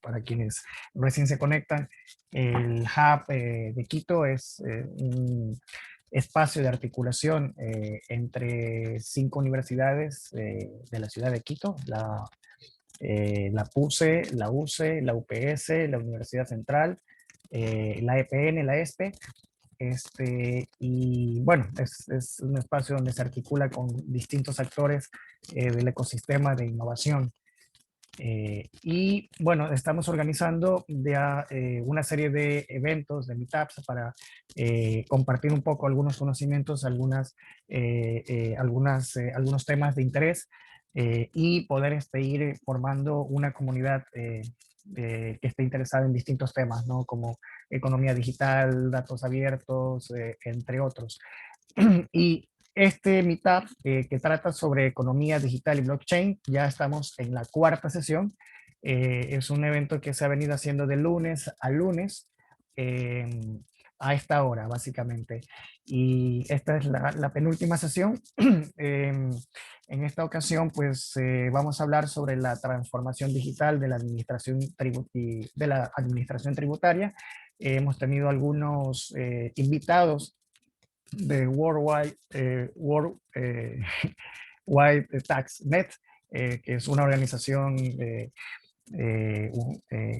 Para quienes recién se conectan, el Hub de Quito es un espacio de articulación entre 5 universidades de la ciudad de Quito, la PUCE, la UCE, la UPS, la Universidad Central, la EPN, la ESPE. Y bueno, es un espacio donde se articula con distintos actores del ecosistema de innovación. Y bueno, estamos organizando ya una serie de eventos, de meetups, para compartir un poco algunos conocimientos, algunos temas de interés y poder ir formando una comunidad que esté interesada en distintos temas, ¿no? Como economía digital, datos abiertos, entre otros. Y este meetup que trata sobre economía digital y blockchain, ya estamos en la cuarta sesión. Es un evento que se ha venido haciendo de lunes a lunes eh, a esta hora, básicamente. Y esta es la penúltima sesión. En esta ocasión, pues vamos a hablar sobre la transformación digital de la administración tributaria. Hemos tenido algunos invitados de Wide Tax Net, que es una organización que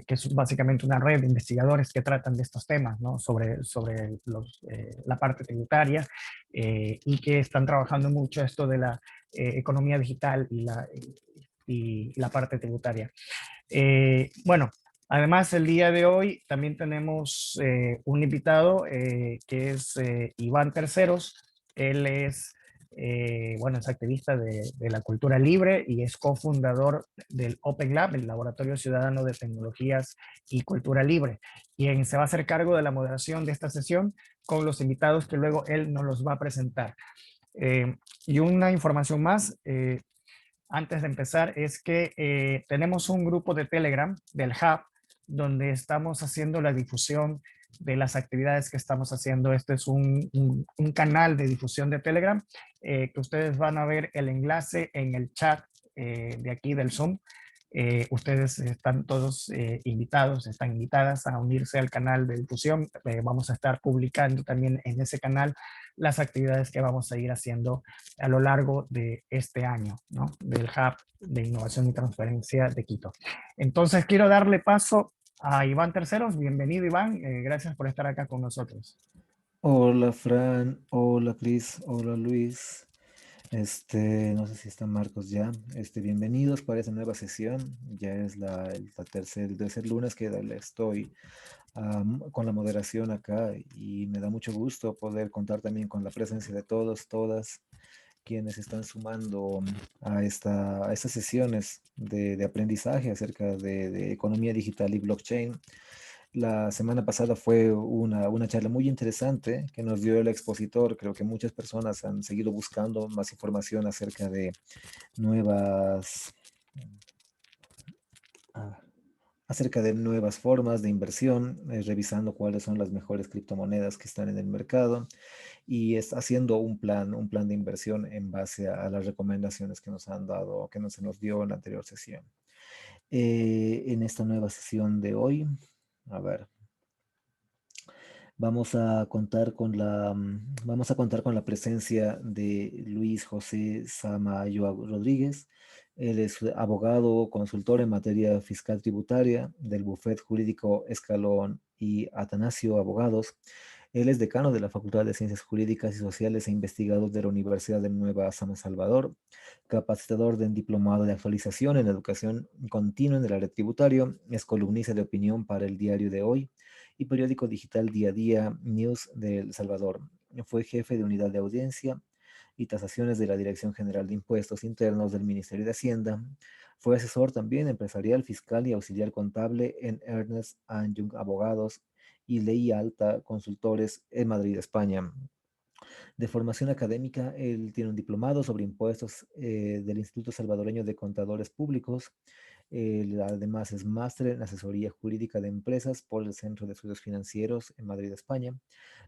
es básicamente una red de investigadores que tratan de estos temas, ¿no? sobre la parte tributaria y que están trabajando mucho esto de la economía digital y la parte tributaria. Bueno, además el día de hoy también tenemos un invitado que es Iván Terceros. Él bueno, es activista de la cultura libre y es cofundador del Open Lab, el Laboratorio Ciudadano de Tecnologías y Cultura Libre, quien se va a hacer cargo de la moderación de esta sesión con los invitados que luego él nos los va a presentar. Y una información más, antes de empezar, es que tenemos un grupo de Telegram del Hub donde estamos haciendo la difusión de las actividades que estamos haciendo. Este es un canal de difusión de Telegram que ustedes van a ver el enlace en el chat de aquí del Zoom. Ustedes están todos invitados, están invitadas a unirse al canal de difusión. Vamos a estar publicando también en ese canal las actividades que vamos a ir haciendo a lo largo de este año, ¿no? Del Hub de Innovación y Transferencia de Quito. Entonces quiero darle paso a Iván Terceros. Bienvenido, Iván. Gracias por estar acá con nosotros. Hola Fran, hola Cris, hola Luis. No sé si está Marcos ya. Bienvenidos para esta nueva sesión. Ya es el tercer lunes que le estoy con la moderación acá y me da mucho gusto poder contar también con la presencia de todos, todas quienes están sumando a estas sesiones de aprendizaje acerca de economía digital y blockchain. La semana pasada fue una charla muy interesante que nos dio el expositor. Creo que muchas personas han seguido buscando más información acerca de nuevas, ah, acerca de nuevas formas de inversión, revisando cuáles son las mejores criptomonedas que están en el mercado y es haciendo un plan de inversión en base a las recomendaciones que nos han dado, que se nos dio en la anterior sesión. En esta nueva sesión de hoy, a ver, vamos a contar con la presencia de Luis José Samayo Rodríguez. Él es abogado, consultor en materia fiscal tributaria del bufet jurídico Escalón y Atanasio Abogados. Él es decano de la Facultad de Ciencias Jurídicas y Sociales e investigador de la Universidad de Nueva San Salvador, capacitador de diplomado de actualización en educación continua en el área tributario, es columnista de opinión para el Diario de Hoy y periódico digital Día a Día News de El Salvador. Fue jefe de unidad de audiencia y tasaciones de la Dirección General de Impuestos Internos del Ministerio de Hacienda. Fue asesor también empresarial, fiscal y auxiliar contable en Ernest Young Abogados y Ley Alta Consultores en Madrid, España. De formación académica, él tiene un diplomado sobre impuestos del Instituto Salvadoreño de Contadores Públicos. Él además es máster en asesoría jurídica de empresas por el Centro de Estudios Financieros en Madrid, España.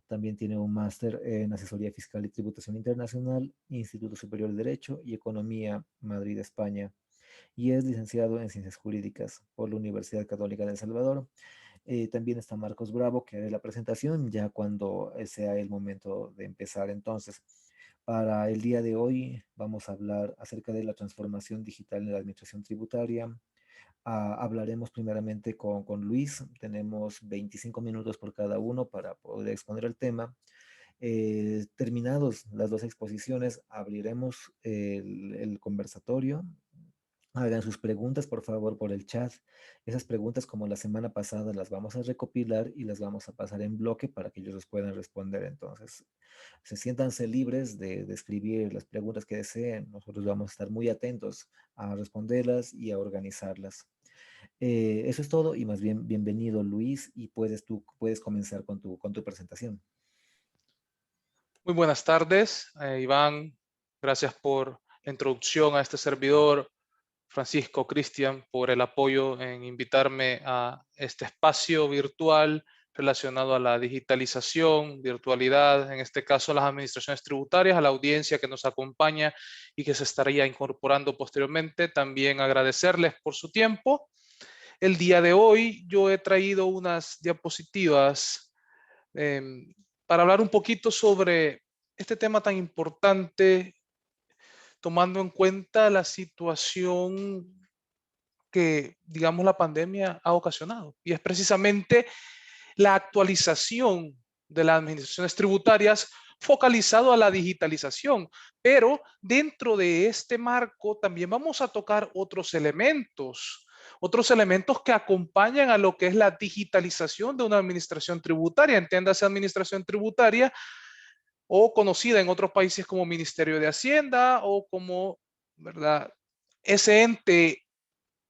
También tiene un máster en asesoría fiscal y tributación internacional, Instituto Superior de Derecho y Economía, Madrid, España. y es licenciado en Ciencias Jurídicas por la Universidad Católica de El Salvador. También está Marcos Bravo, que haré la presentación ya cuando sea el momento de empezar. Entonces, para el día de hoy vamos a hablar acerca de la transformación digital en la administración tributaria. Hablaremos primeramente con Luis. Tenemos 25 minutos por cada uno para poder exponer el tema. Terminados las dos exposiciones, abriremos el conversatorio. Hagan sus preguntas, por favor, por el chat. Esas preguntas, como la semana pasada, las vamos a recopilar y las vamos a pasar en bloque para que ellos los puedan responder. Entonces, siéntanse libres de escribir las preguntas que deseen. Nosotros vamos a estar muy atentos a responderlas y a organizarlas. Eso es todo y más bien bienvenido, Luis, y tú puedes comenzar con tu presentación. Muy buenas tardes, Iván. Gracias por la introducción a este servidor, Francisco, Cristian, por el apoyo en invitarme a este espacio virtual relacionado a la digitalización, virtualidad, en este caso las administraciones tributarias, a la audiencia que nos acompaña y que se estaría incorporando posteriormente. También agradecerles por su tiempo. El día de hoy yo he traído unas diapositivas para hablar un poquito sobre este tema tan importante, tomando en cuenta la situación que, digamos, la pandemia ha ocasionado. Y es precisamente la actualización de las administraciones tributarias focalizado a la digitalización. Pero dentro de este marco también vamos a tocar otros elementos que acompañan a lo que es la digitalización de una administración tributaria. Entiéndase administración tributaria o conocida en otros países como Ministerio de Hacienda o como, ¿verdad?, ese ente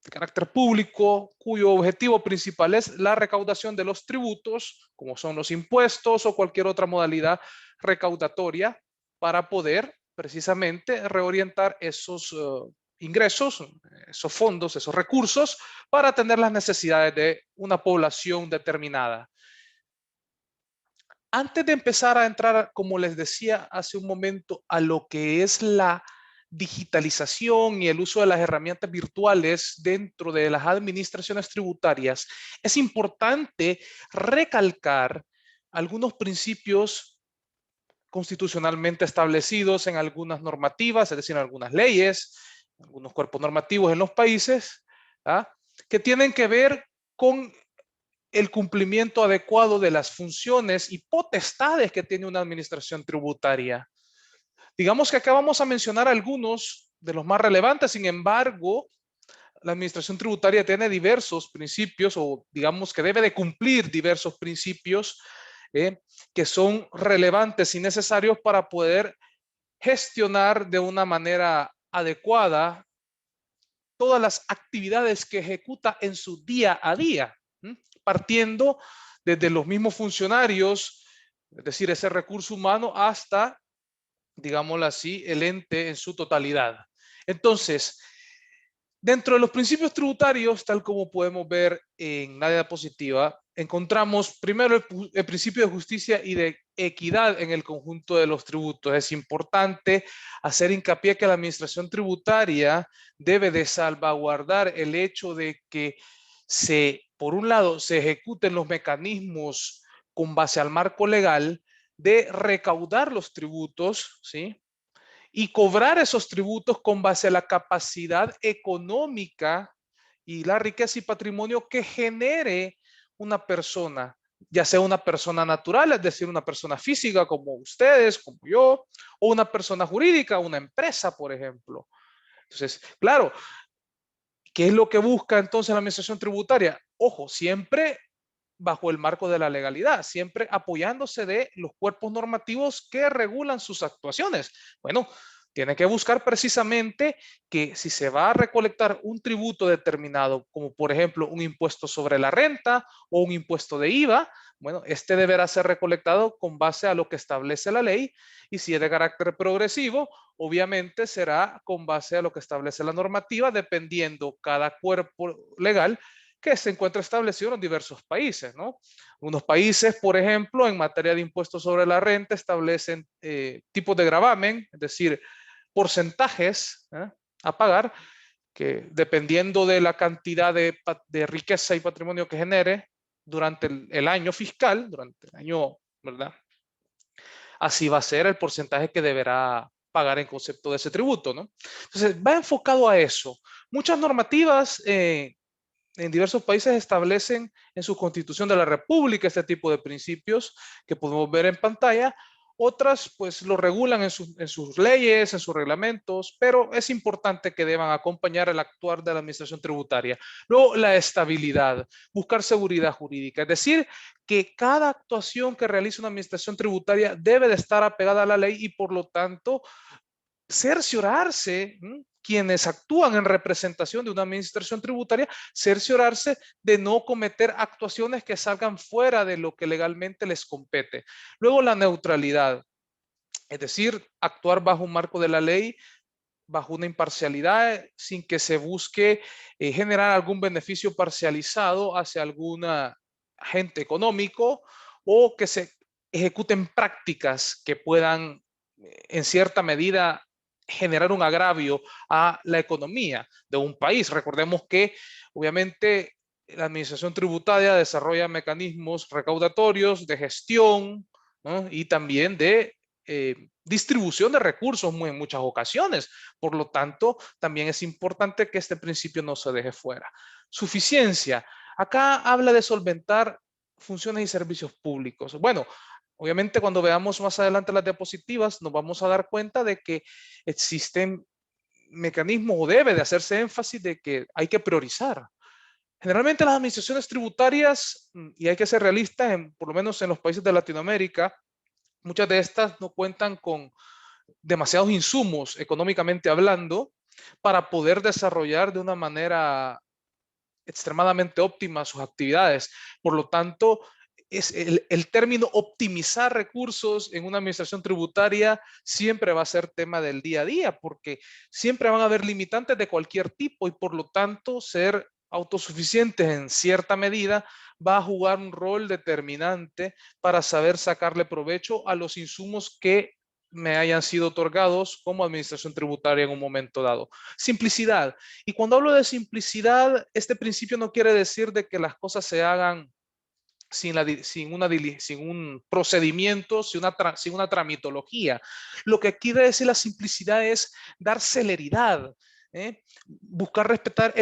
de carácter público cuyo objetivo principal es la recaudación de los tributos, como son los impuestos o cualquier otra modalidad recaudatoria, para poder precisamente reorientar esos ingresos, esos fondos, esos recursos, para atender las necesidades de una población determinada. Antes de empezar a entrar, como les decía hace un momento, a lo que es la digitalización y el uso de las herramientas virtuales dentro de las administraciones tributarias, es importante recalcar algunos principios constitucionalmente establecidos en algunas normativas, es decir, en algunas leyes, algunos cuerpos normativos en los países, ¿ah?, que tienen que ver con el cumplimiento adecuado de las funciones y potestades que tiene una administración tributaria. Digamos que acá vamos a mencionar algunos de los más relevantes. Sin embargo, la administración tributaria tiene diversos principios, o digamos que debe de cumplir diversos principios que son relevantes y necesarios para poder gestionar de una manera adecuada todas las actividades que ejecuta en su día a día, partiendo desde los mismos funcionarios, es decir, ese recurso humano, hasta, digámoslo así, el ente en su totalidad. Entonces, dentro de los principios tributarios, tal como podemos ver en la diapositiva, encontramos primero el principio de justicia y de equidad en el conjunto de los tributos. Es importante hacer hincapié que la administración tributaria debe de salvaguardar el hecho de que por un lado, se ejecuten los mecanismos con base al marco legal de recaudar los tributos, ¿sí?, y cobrar esos tributos con base a la capacidad económica y la riqueza y patrimonio que genere una persona, ya sea una persona natural, es decir, una persona física como ustedes, como yo, o una persona jurídica, una empresa, por ejemplo. Entonces, claro, ¿qué es lo que busca entonces la administración tributaria? Ojo, siempre bajo el marco de la legalidad, siempre apoyándose de los cuerpos normativos que regulan sus actuaciones. Bueno, tiene que buscar precisamente que si se va a recolectar un tributo determinado, como por ejemplo un impuesto sobre la renta o un impuesto de IVA, bueno, este deberá ser recolectado con base a lo que establece la ley, y si es de carácter progresivo, obviamente será con base a lo que establece la normativa, dependiendo cada cuerpo legal que se encuentra establecido en diversos países, ¿no? Unos países, por ejemplo, en materia de impuestos sobre la renta, establecen tipos de gravamen, es decir, porcentajes a pagar, que dependiendo de la cantidad de riqueza y patrimonio que genere durante el año fiscal, durante el año, ¿verdad? Así va a ser el porcentaje que deberá pagar en concepto de ese tributo, ¿no? Entonces, va enfocado a eso. Muchas normativas en diversos países establecen en su Constitución de la República este tipo de principios que podemos ver en pantalla. Otras pues lo regulan en sus leyes, en sus reglamentos, pero es importante que deban acompañar el actuar de la administración tributaria. Luego, la estabilidad, buscar seguridad jurídica, es decir, que cada actuación que realice una administración tributaria debe de estar apegada a la ley y por lo tanto cerciorarse, quienes actúan en representación de una administración tributaria, cerciorarse de no cometer actuaciones que salgan fuera de lo que legalmente les compete. Luego, la neutralidad, es decir, actuar bajo un marco de la ley, bajo una imparcialidad, sin que se busque generar algún beneficio parcializado hacia algún agente económico o que se ejecuten prácticas que puedan en cierta medida generar un agravio a la economía de un país. Recordemos que obviamente la administración tributaria desarrolla mecanismos recaudatorios de gestión, ¿no? Y también de distribución de recursos en muchas ocasiones. Por lo tanto, también es importante que este principio no se deje fuera. Suficiencia. Acá habla de solventar funciones y servicios públicos. Bueno, obviamente cuando veamos más adelante las diapositivas nos vamos a dar cuenta de que existen mecanismos o debe de hacerse énfasis de que hay que priorizar. Generalmente las administraciones tributarias, y hay que ser realistas, por lo menos en los países de Latinoamérica, muchas de estas no cuentan con demasiados insumos económicamente hablando para poder desarrollar de una manera extremadamente óptima sus actividades. Por lo tanto, es el término optimizar recursos en una administración tributaria siempre va a ser tema del día a día, porque siempre van a haber limitantes de cualquier tipo y por lo tanto ser autosuficientes en cierta medida va a jugar un rol determinante para saber sacarle provecho a los insumos que me hayan sido otorgados como administración tributaria en un momento dado. Simplicidad. Y cuando hablo de simplicidad, este principio no quiere decir de que las cosas se hagan sin un procedimiento, sin una tramitología. Lo que quiere decir la simplicidad es dar celeridad, buscar respetar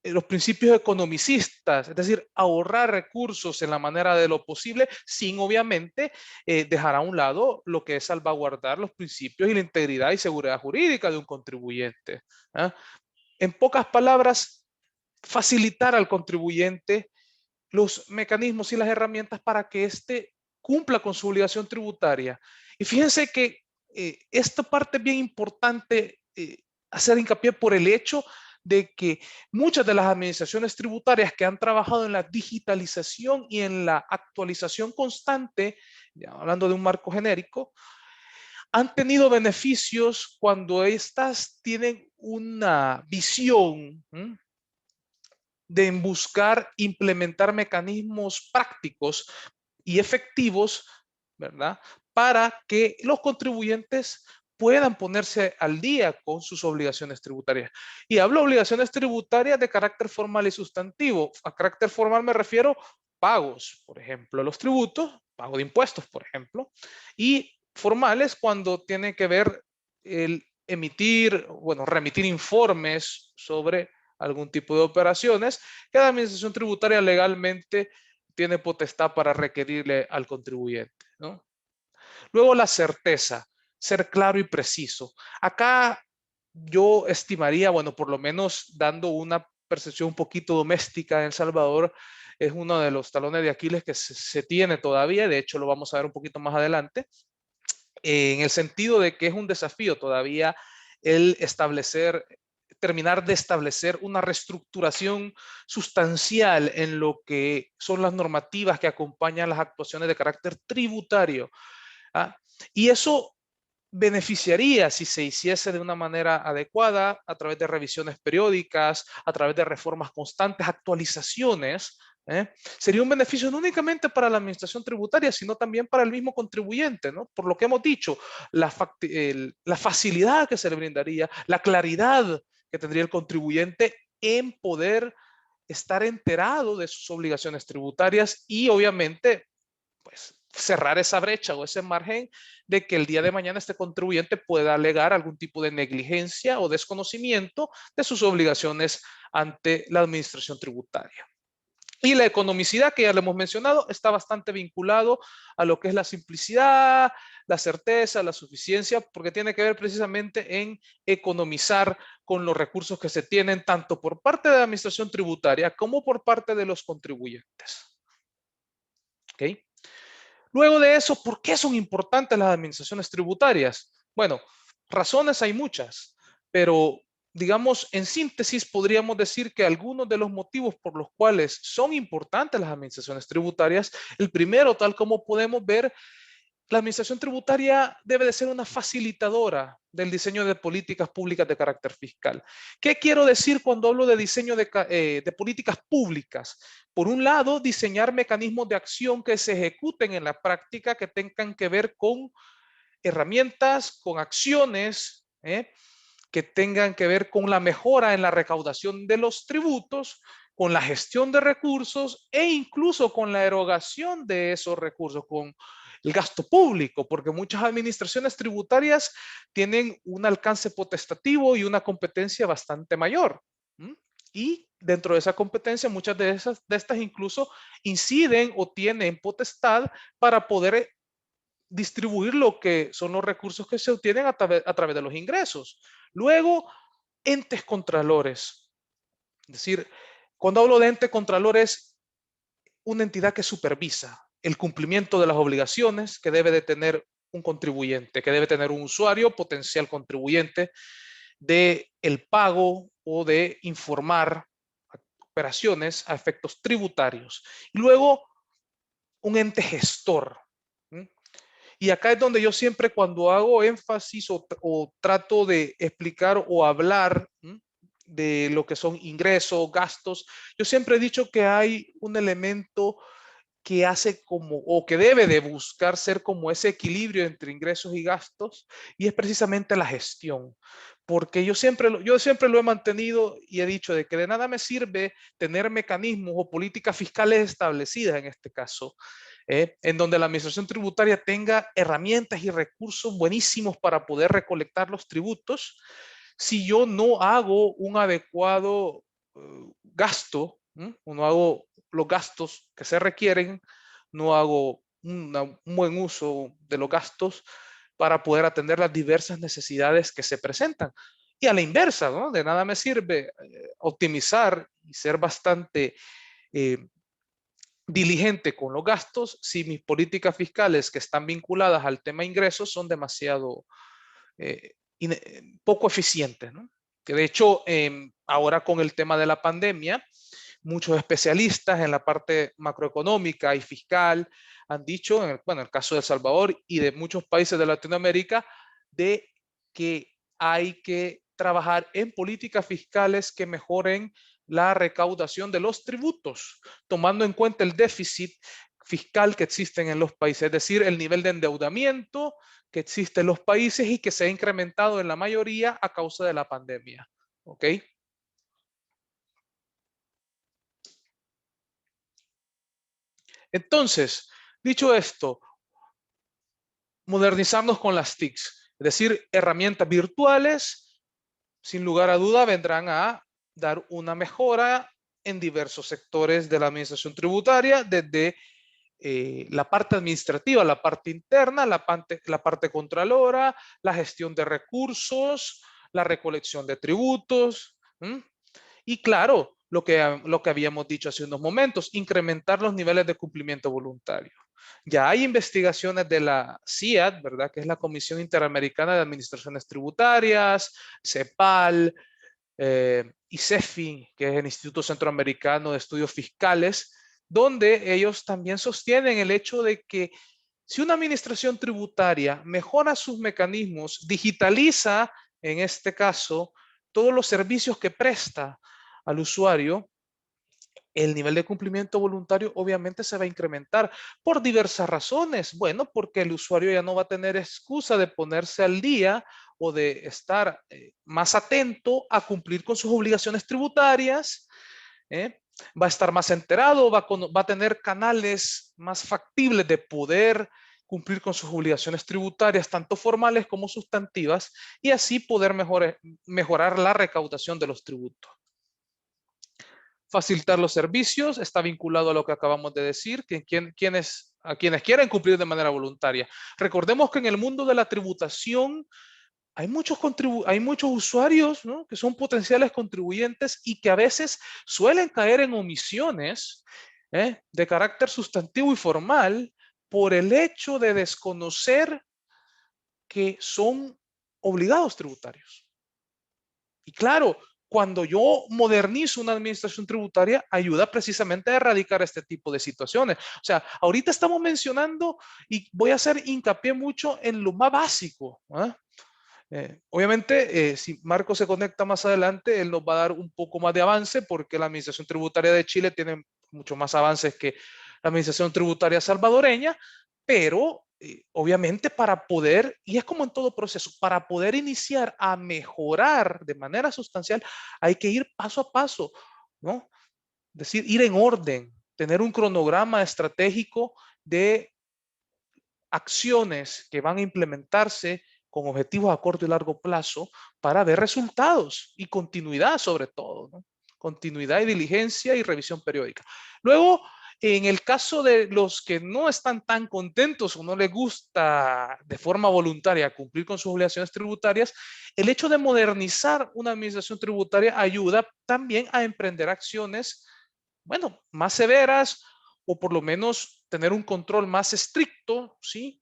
los principios economicistas, es decir, ahorrar recursos en la manera de lo posible, sin obviamente dejar a un lado lo que es salvaguardar los principios y la integridad y seguridad jurídica de un contribuyente. En pocas palabras, facilitar al contribuyente los mecanismos y las herramientas para que éste cumpla con su obligación tributaria. Y fíjense que esta parte es bien importante hacer hincapié por el hecho de que muchas de las administraciones tributarias que han trabajado en la digitalización y en la actualización constante, ya hablando de un marco genérico, han tenido beneficios cuando éstas tienen una visión de buscar implementar mecanismos prácticos y efectivos, ¿verdad? Para que los contribuyentes puedan ponerse al día con sus obligaciones tributarias. Y hablo de obligaciones tributarias de carácter formal y sustantivo. A carácter formal me refiero pagos, por ejemplo, los tributos, pago de impuestos, por ejemplo, y formales cuando tiene que ver el remitir informes sobre algún tipo de operaciones que la administración tributaria legalmente tiene potestad para requerirle al contribuyente, ¿no? Luego, la certeza, ser claro y preciso. Acá yo estimaría, bueno, por lo menos dando una percepción un poquito doméstica en El Salvador, es uno de los talones de Aquiles que se tiene todavía, de hecho lo vamos a ver un poquito más adelante, en el sentido de que es un desafío todavía el terminar de establecer una reestructuración sustancial en lo que son las normativas que acompañan las actuaciones de carácter tributario. Y eso beneficiaría si se hiciese de una manera adecuada a través de revisiones periódicas, a través de reformas constantes, actualizaciones. Sería un beneficio no únicamente para la administración tributaria, sino también para el mismo contribuyente, ¿no? Por lo que hemos dicho, la facilidad que se le brindaría, la claridad que tendría el contribuyente en poder estar enterado de sus obligaciones tributarias y obviamente pues cerrar esa brecha o ese margen de que el día de mañana este contribuyente pueda alegar algún tipo de negligencia o desconocimiento de sus obligaciones ante la administración tributaria. Y la economicidad, que ya le hemos mencionado, está bastante vinculado a lo que es la simplicidad, la certeza, la suficiencia, porque tiene que ver precisamente en economizar con los recursos que se tienen tanto por parte de la administración tributaria como por parte de los contribuyentes. ¿Okay? Luego de eso, ¿por qué son importantes las administraciones tributarias? Bueno, razones hay muchas, pero digamos, en síntesis, podríamos decir que algunos de los motivos por los cuales son importantes las administraciones tributarias, el primero, tal como podemos ver, la administración tributaria debe de ser una facilitadora del diseño de políticas públicas de carácter fiscal. ¿Qué quiero decir cuando hablo de diseño de políticas públicas? Por un lado, diseñar mecanismos de acción que se ejecuten en la práctica que tengan que ver con herramientas, con acciones, que tengan que ver con la mejora en la recaudación de los tributos, con la gestión de recursos e incluso con la erogación de esos recursos, con el gasto público, porque muchas administraciones tributarias tienen un alcance potestativo y una competencia bastante mayor. Y dentro de esa competencia, muchas de estas incluso inciden o tienen potestad para poder distribuir lo que son los recursos que se obtienen a través de los ingresos. Luego, entes contralores. Es decir, cuando hablo de ente contralor es una entidad que supervisa el cumplimiento de las obligaciones que debe de tener un contribuyente, que debe tener un usuario potencial contribuyente de el pago o de informar operaciones a efectos tributarios. Y luego, un ente gestor. Y acá es donde yo siempre cuando hago énfasis o trato de explicar o hablar de lo que son ingresos, gastos, yo siempre he dicho que hay un elemento que hace como, o que debe de buscar ser como ese equilibrio entre ingresos y gastos, y es precisamente la gestión. Porque yo siempre lo he mantenido y he dicho de que de nada me sirve tener mecanismos o políticas fiscales establecidas en este caso, en donde la administración tributaria tenga herramientas y recursos buenísimos para poder recolectar los tributos, si yo no hago un adecuado gasto, o no hago los gastos que se requieren, no hago un buen uso de los gastos para poder atender las diversas necesidades que se presentan. Y a la inversa, ¿no? De nada me sirve optimizar y ser bastante diligente con los gastos si mis políticas fiscales que están vinculadas al tema ingresos son demasiado poco eficientes, ¿no? Que de hecho, ahora con el tema de la pandemia, muchos especialistas en la parte macroeconómica y fiscal han dicho, en el caso de El Salvador y de muchos países de Latinoamérica, de que hay que trabajar en políticas fiscales que mejoren la recaudación de los tributos, tomando en cuenta el déficit fiscal que existen en los países, es decir, el nivel de endeudamiento que existe en los países y que se ha incrementado en la mayoría a causa de la pandemia. ¿Ok? Entonces, dicho esto, modernizarnos con las TICs, es decir, herramientas virtuales, sin lugar a duda vendrán a dar una mejora en diversos sectores de la administración tributaria, desde la parte administrativa, la parte interna, la parte contralora, la gestión de recursos, la recolección de tributos. Y claro, lo que habíamos dicho hace unos momentos, incrementar los niveles de cumplimiento voluntario. Ya hay investigaciones de la CIAT, ¿verdad? Que es la Comisión Interamericana de Administraciones Tributarias, CEPAL, y CEFI, que es el Instituto Centroamericano de Estudios Fiscales, donde ellos también sostienen el hecho de que si una administración tributaria mejora sus mecanismos, digitaliza, en este caso, todos los servicios que presta al usuario, el nivel de cumplimiento voluntario obviamente se va a incrementar por diversas razones. Bueno, porque el usuario ya no va a tener excusa de ponerse al día o de estar más atento a cumplir con sus obligaciones tributarias, va a estar más enterado, va a tener canales más factibles de poder cumplir con sus obligaciones tributarias, tanto formales como sustantivas, y así poder mejorar la recaudación de los tributos. Facilitar los servicios está vinculado a lo que acabamos de decir, a quienes quieren cumplir de manera voluntaria. Recordemos que en el mundo de la tributación hay muchos usuarios, ¿no?, que son potenciales contribuyentes y que a veces suelen caer en omisiones de carácter sustantivo y formal por el hecho de desconocer que son obligados tributarios. Y claro, cuando yo modernizo una administración tributaria, ayuda precisamente a erradicar este tipo de situaciones. O sea, ahorita estamos mencionando, y voy a hacer hincapié mucho en lo más básico. Obviamente, si Marco se conecta más adelante, él nos va a dar un poco más de avance, porque la Administración Tributaria de Chile tiene mucho más avances que la Administración Tributaria salvadoreña, pero obviamente para poder, y es como en todo proceso, para poder iniciar a mejorar de manera sustancial, hay que ir paso a paso, ¿no? Es decir, ir en orden, tener un cronograma estratégico de acciones que van a implementarse con objetivos a corto y largo plazo para ver resultados y continuidad sobre todo, ¿no? Continuidad y diligencia y revisión periódica. Luego, en el caso de los que no están tan contentos o no les gusta de forma voluntaria cumplir con sus obligaciones tributarias, el hecho de modernizar una administración tributaria ayuda también a emprender acciones, bueno, más severas, o por lo menos tener un control más estricto, ¿sí?,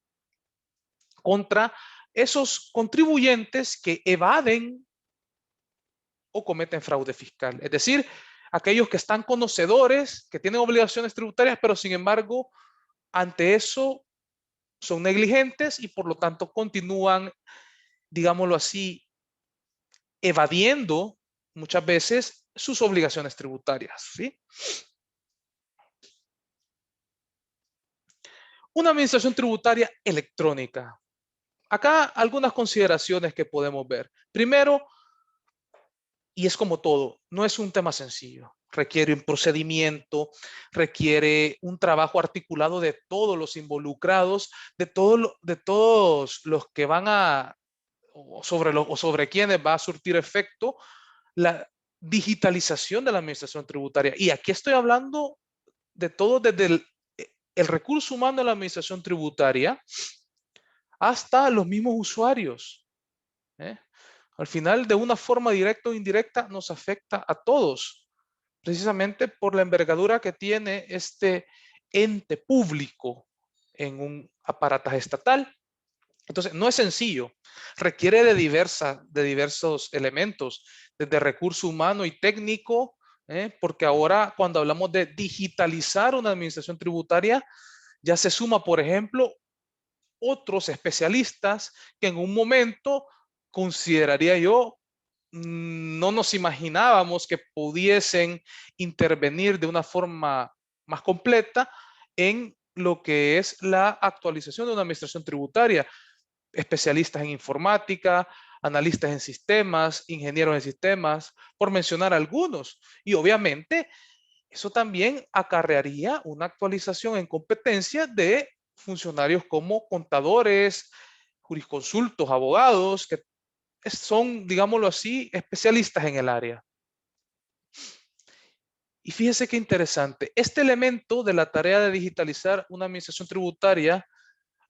contra esos contribuyentes que evaden o cometen fraude fiscal. Es decir, aquellos que están conocedores, que tienen obligaciones tributarias, pero sin embargo, ante eso son negligentes y por lo tanto continúan, digámoslo así, evadiendo muchas veces sus obligaciones tributarias, ¿sí? Una administración tributaria electrónica. Acá algunas consideraciones que podemos ver. Primero, y es como todo, no es un tema sencillo. Requiere un procedimiento, requiere un trabajo articulado de todos los involucrados, de todos los que van a, o sobre quienes va a surtir efecto la digitalización de la administración tributaria. Y aquí estoy hablando de todo, desde el recurso humano de la administración tributaria hasta los mismos usuarios. Al final, de una forma directa o indirecta, nos afecta a todos, precisamente por la envergadura que tiene este ente público en un aparataje estatal. Entonces, no es sencillo, requiere de diversos elementos, desde recurso humano y técnico, porque ahora cuando hablamos de digitalizar una administración tributaria, ya se suma, por ejemplo, otros especialistas que en un momento consideraría yo no nos imaginábamos que pudiesen intervenir de una forma más completa en lo que es la actualización de una administración tributaria. Especialistas en informática, analistas en sistemas, ingenieros en sistemas, por mencionar algunos. Y obviamente eso también acarrearía una actualización en competencia de funcionarios como contadores, jurisconsultos, abogados, que son, digámoslo así, especialistas en el área. Y fíjese qué interesante. Este elemento de la tarea de digitalizar una administración tributaria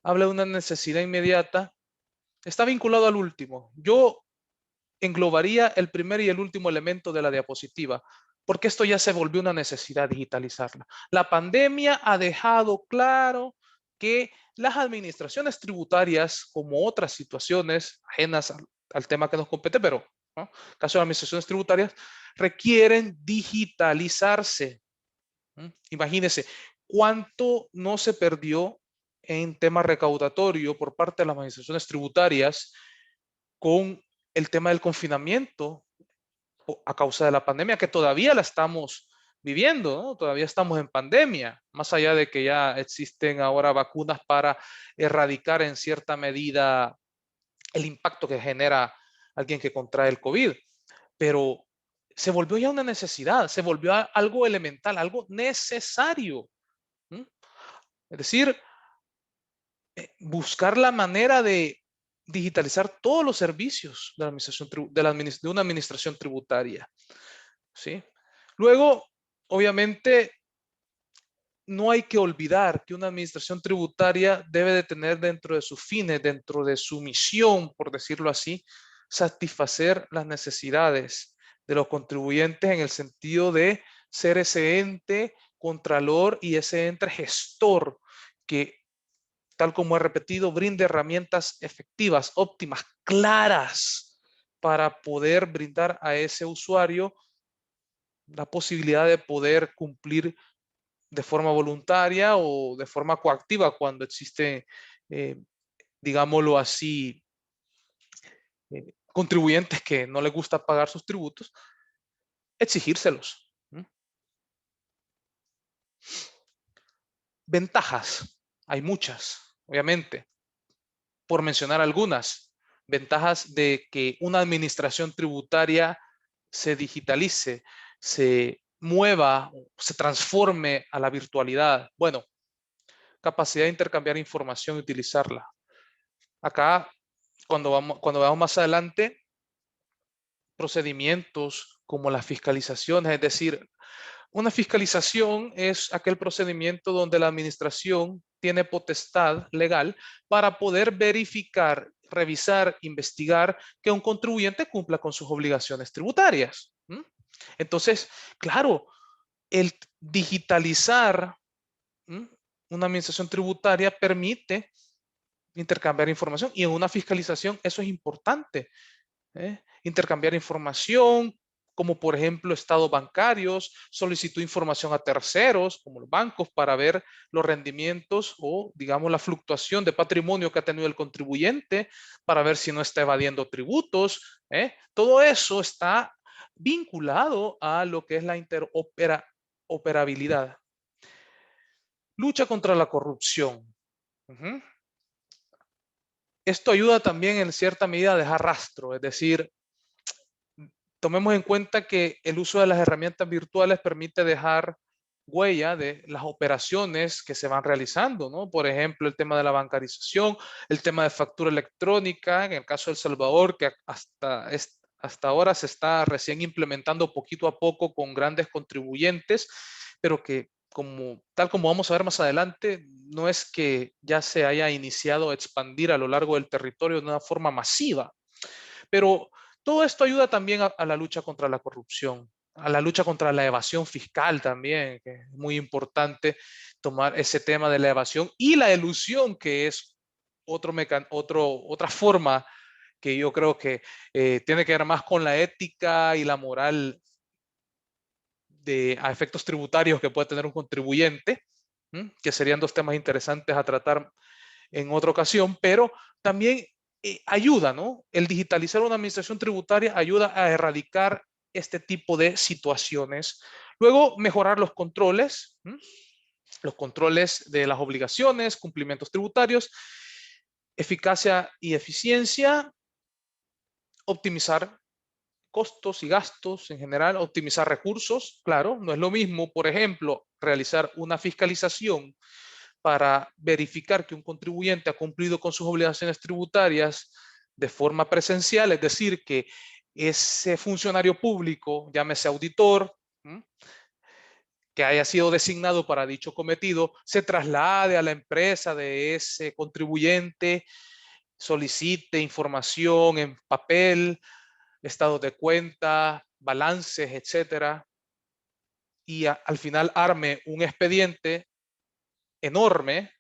habla de una necesidad inmediata. Está vinculado al último. Yo englobaría el primer y el último elemento de la diapositiva, porque esto ya se volvió una necesidad digitalizarla. La pandemia ha dejado claro que las administraciones tributarias, como otras situaciones ajenas al tema que nos compete, pero ¿no?, caso de administraciones tributarias, requieren digitalizarse. Imagínense cuánto no se perdió en tema recaudatorio por parte de las administraciones tributarias con el tema del confinamiento a causa de la pandemia, que todavía la estamos viviendo, ¿no? Todavía estamos en pandemia, más allá de que ya existen ahora vacunas para erradicar en cierta medida el impacto que genera alguien que contrae el COVID, pero se volvió ya una necesidad, se volvió algo elemental, algo necesario. Es decir, buscar la manera de digitalizar todos los servicios de, de una administración tributaria. ¿Sí? Luego, obviamente, no hay que olvidar que una administración tributaria debe de tener dentro de sus fines, dentro de su misión, por decirlo así, satisfacer las necesidades de los contribuyentes en el sentido de ser ese ente contralor y ese ente gestor que, tal como he repetido, brinde herramientas efectivas, óptimas, claras para poder brindar a ese usuario la posibilidad de poder cumplir de forma voluntaria o de forma coactiva cuando existe, digámoslo así, contribuyentes que no les gusta pagar sus tributos, exigírselos. Ventajas, hay muchas, obviamente. Por mencionar algunas, ventajas de que una administración tributaria se digitalice, se mueva, se transforme a la virtualidad. Bueno, capacidad de intercambiar información y utilizarla. Acá, cuando vamos más adelante, procedimientos como las fiscalizaciones, es decir, una fiscalización es aquel procedimiento donde la administración tiene potestad legal para poder verificar, revisar, investigar que un contribuyente cumpla con sus obligaciones tributarias. Entonces, claro, el digitalizar una administración tributaria permite intercambiar información, y en una fiscalización eso es importante. Intercambiar información, como por ejemplo estados bancarios, solicitud de información a terceros, como los bancos, para ver los rendimientos o, digamos, la fluctuación de patrimonio que ha tenido el contribuyente, para ver si no está evadiendo tributos. Todo eso está vinculado a lo que es la interoperabilidad. Lucha contra la corrupción. Esto ayuda también en cierta medida a dejar rastro, es decir, tomemos en cuenta que el uso de las herramientas virtuales permite dejar huella de las operaciones que se van realizando, ¿no? Por ejemplo, el tema de la bancarización, el tema de factura electrónica, en el caso de El Salvador, que hasta ahora se está recién implementando poquito a poco con grandes contribuyentes, pero que tal como vamos a ver más adelante, no es que ya se haya iniciado a expandir a lo largo del territorio de una forma masiva. Pero todo esto ayuda también a la lucha contra la corrupción, a la lucha contra la evasión fiscal también, que es muy importante tomar ese tema de la evasión y la elusión, que es otra forma que yo creo que tiene que ver más con la ética y la moral a efectos tributarios que puede tener un contribuyente, que serían dos temas interesantes a tratar en otra ocasión, pero también ayuda, ¿no? El digitalizar una administración tributaria ayuda a erradicar este tipo de situaciones. Luego, mejorar los controles de las obligaciones, cumplimientos tributarios, eficacia y eficiencia, optimizar costos y gastos en general, optimizar recursos. Claro, no es lo mismo, por ejemplo, realizar una fiscalización para verificar que un contribuyente ha cumplido con sus obligaciones tributarias de forma presencial, es decir, que ese funcionario público, llámese auditor, que haya sido designado para dicho cometido, se traslade a la empresa de ese contribuyente, solicite información en papel, estados de cuenta, balances, etcétera, y al final arme un expediente enorme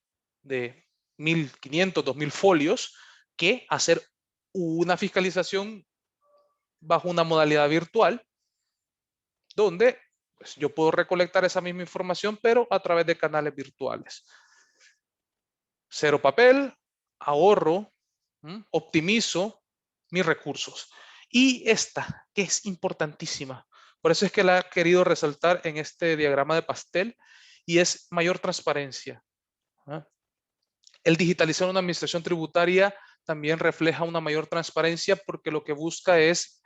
de 1.500, 2.000 folios, que hacer una fiscalización bajo una modalidad virtual, donde pues, yo puedo recolectar esa misma información, pero a través de canales virtuales. Cero papel, ahorro, optimizo mis recursos. Y esta, que es importantísima, por eso es que la he querido resaltar en este diagrama de pastel, y es mayor transparencia. El digitalizar una administración tributaria también refleja una mayor transparencia porque lo que busca es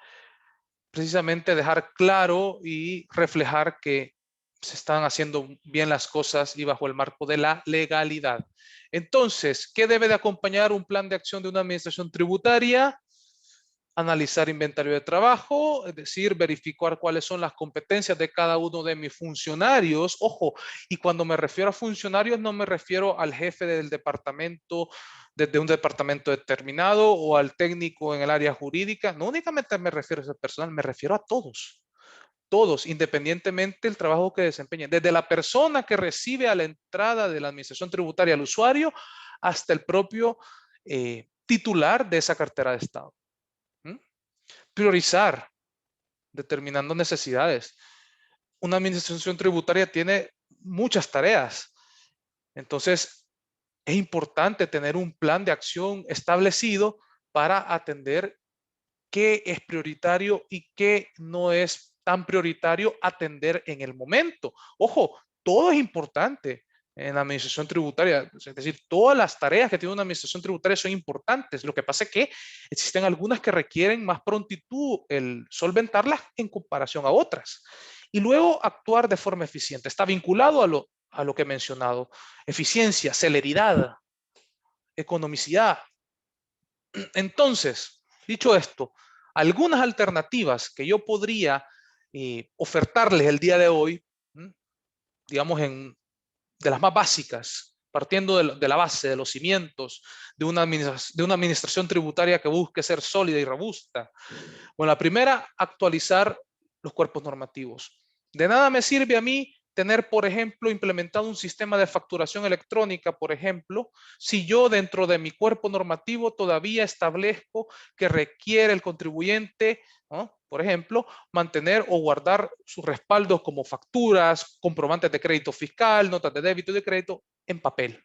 precisamente dejar claro y reflejar que se están haciendo bien las cosas y bajo el marco de la legalidad. Entonces, ¿qué debe de acompañar un plan de acción de una administración tributaria? Analizar inventario de trabajo, es decir, verificar cuáles son las competencias de cada uno de mis funcionarios. Ojo, y cuando me refiero a funcionarios no me refiero al jefe del departamento, desde un departamento determinado o al técnico en el área jurídica. No únicamente me refiero a ese personal, me refiero a todos. Todos, independientemente del trabajo que desempeñen, desde la persona que recibe a la entrada de la administración tributaria al usuario hasta el propio titular de esa cartera de Estado. Priorizar, determinando necesidades. Una administración tributaria tiene muchas tareas. Entonces, es importante tener un plan de acción establecido para atender qué es prioritario y qué no es tan prioritario atender en el momento. Ojo, todo es importante en la administración tributaria. Es decir, todas las tareas que tiene una administración tributaria son importantes. Lo que pasa es que existen algunas que requieren más prontitud el solventarlas en comparación a otras. Y luego actuar de forma eficiente. Está vinculado a lo que he mencionado. Eficiencia, celeridad, economicidad. Entonces, dicho esto, algunas alternativas que yo podría ofertarles el día de hoy, digamos, de las más básicas, partiendo de la base, de los cimientos de una administración tributaria que busque ser sólida y robusta. Bueno, la primera, actualizar los cuerpos normativos. De nada me sirve a mí tener, por ejemplo, implementado un sistema de facturación electrónica, por ejemplo, si yo dentro de mi cuerpo normativo todavía establezco que requiere el contribuyente, ¿no?, por ejemplo, mantener o guardar sus respaldos como facturas, comprobantes de crédito fiscal, notas de débito y de crédito en papel.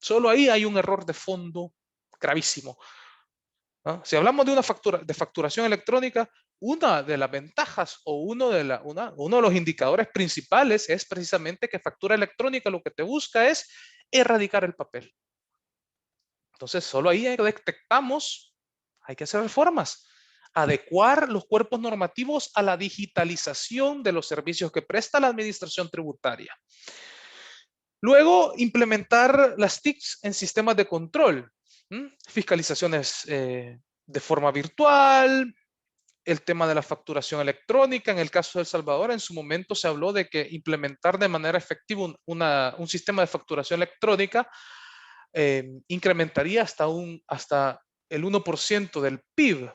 Solo ahí hay un error de fondo gravísimo. ¿No? Si hablamos de una facturación electrónica, una de las ventajas o uno de los indicadores principales es precisamente que factura electrónica lo que te busca es erradicar el papel. Entonces, solo ahí detectamos, hay que hacer reformas, adecuar los cuerpos normativos a la digitalización de los servicios que presta la administración tributaria. Luego, implementar las TICs en sistemas de control. Fiscalizaciones de forma virtual, el tema de la facturación electrónica. En el caso de El Salvador, en su momento se habló de que implementar de manera efectiva un sistema de facturación electrónica incrementaría hasta el 1% del PIB.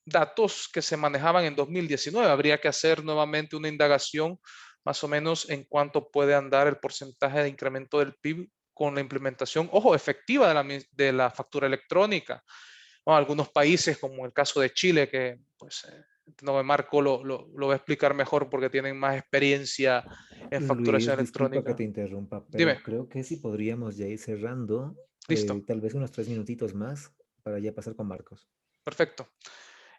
Datos que se manejaban en 2019. Habría que hacer nuevamente una indagación más o menos en cuánto puede andar el porcentaje de incremento del PIB con la implementación, ojo, efectiva de la factura electrónica. Bueno, algunos países, como el caso de Chile, que pues no me Marco lo va a explicar mejor porque tienen más experiencia en facturación Luis, disculpa que electrónica. te interrumpa, Dime, pero creo que sí podríamos ya ir cerrando, listo, tal vez unos 3 minutitos más para ya pasar con Marcos. perfecto.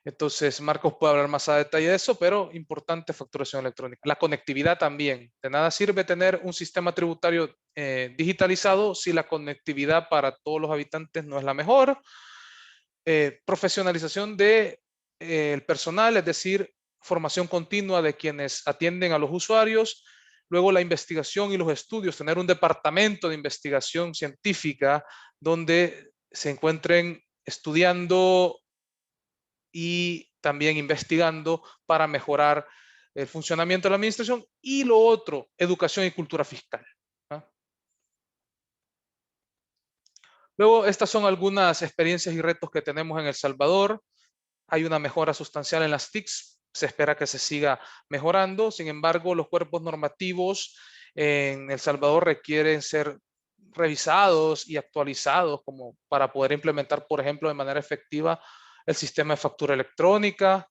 Entonces, Marcos puede hablar más a detalle de eso, pero importante facturación electrónica. La conectividad también. De nada sirve tener un sistema tributario digitalizado si la conectividad para todos los habitantes no es la mejor. Profesionalización del personal, es decir, formación continua de quienes atienden a los usuarios. Luego la investigación y los estudios, tener un departamento de investigación científica donde se encuentren estudiando y también investigando para mejorar el funcionamiento de la administración. Y lo otro, educación y cultura fiscal. Luego, estas son algunas experiencias y retos que tenemos en El Salvador. Hay una mejora sustancial en las TICs. Se espera que se siga mejorando. Sin embargo, los cuerpos normativos en El Salvador requieren ser revisados y actualizados como para poder implementar, por ejemplo, de manera efectiva el sistema de factura electrónica,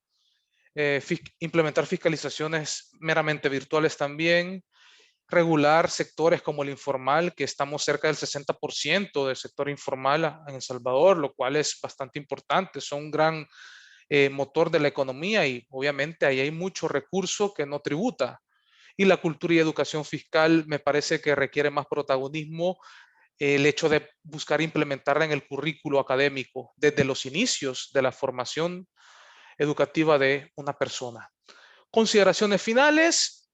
implementar fiscalizaciones meramente virtuales también, regular sectores como el informal, que estamos cerca del 60% del sector informal en El Salvador, lo cual es bastante importante. Son un gran motor de la economía y obviamente ahí hay mucho recurso que no tributa. Y la cultura y educación fiscal me parece que requiere más protagonismo el hecho de buscar implementarla en el currículo académico desde los inicios de la formación educativa de una persona. Consideraciones finales,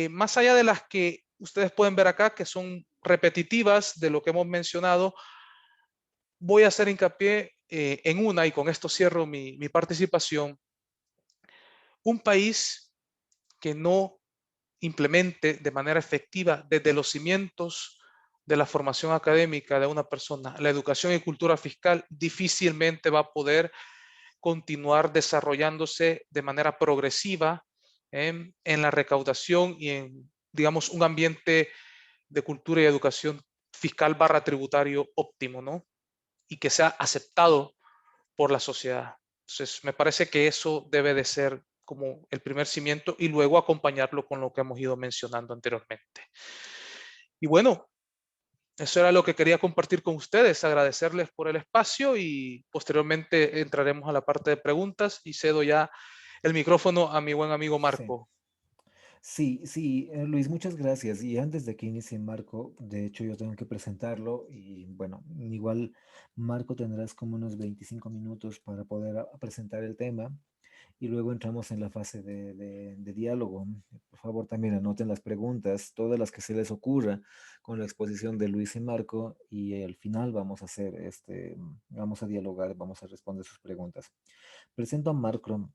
más allá de las que ustedes pueden ver acá, que son repetitivas de lo que hemos mencionado, voy a hacer hincapié en una, y con esto cierro mi participación. Un país que no implemente de manera efectiva desde los cimientos de la formación académica de una persona la educación y cultura fiscal, difícilmente va a poder continuar desarrollándose de manera progresiva en la recaudación y en, digamos, un ambiente de cultura y educación fiscal barra tributario óptimo, ¿no? Y que sea aceptado por la sociedad. Entonces, me parece que eso debe de ser como el primer cimiento y luego acompañarlo con lo que hemos ido mencionando anteriormente. Y bueno, eso era lo que quería compartir con ustedes, agradecerles por el espacio y posteriormente entraremos a la parte de preguntas y cedo ya el micrófono a mi buen amigo Sí. Marco. Sí, sí, Luis, muchas gracias. Y antes de que inicie Marco, de hecho yo tengo que presentarlo y bueno, igual Marco tendrás como unos 25 minutos para poder presentar el tema y luego entramos en la fase de diálogo. Por favor, también anoten las preguntas, todas las que se les ocurra con la exposición de Luis y Marco y al final vamos a hacer vamos a dialogar, vamos a responder sus preguntas. Presento a Marco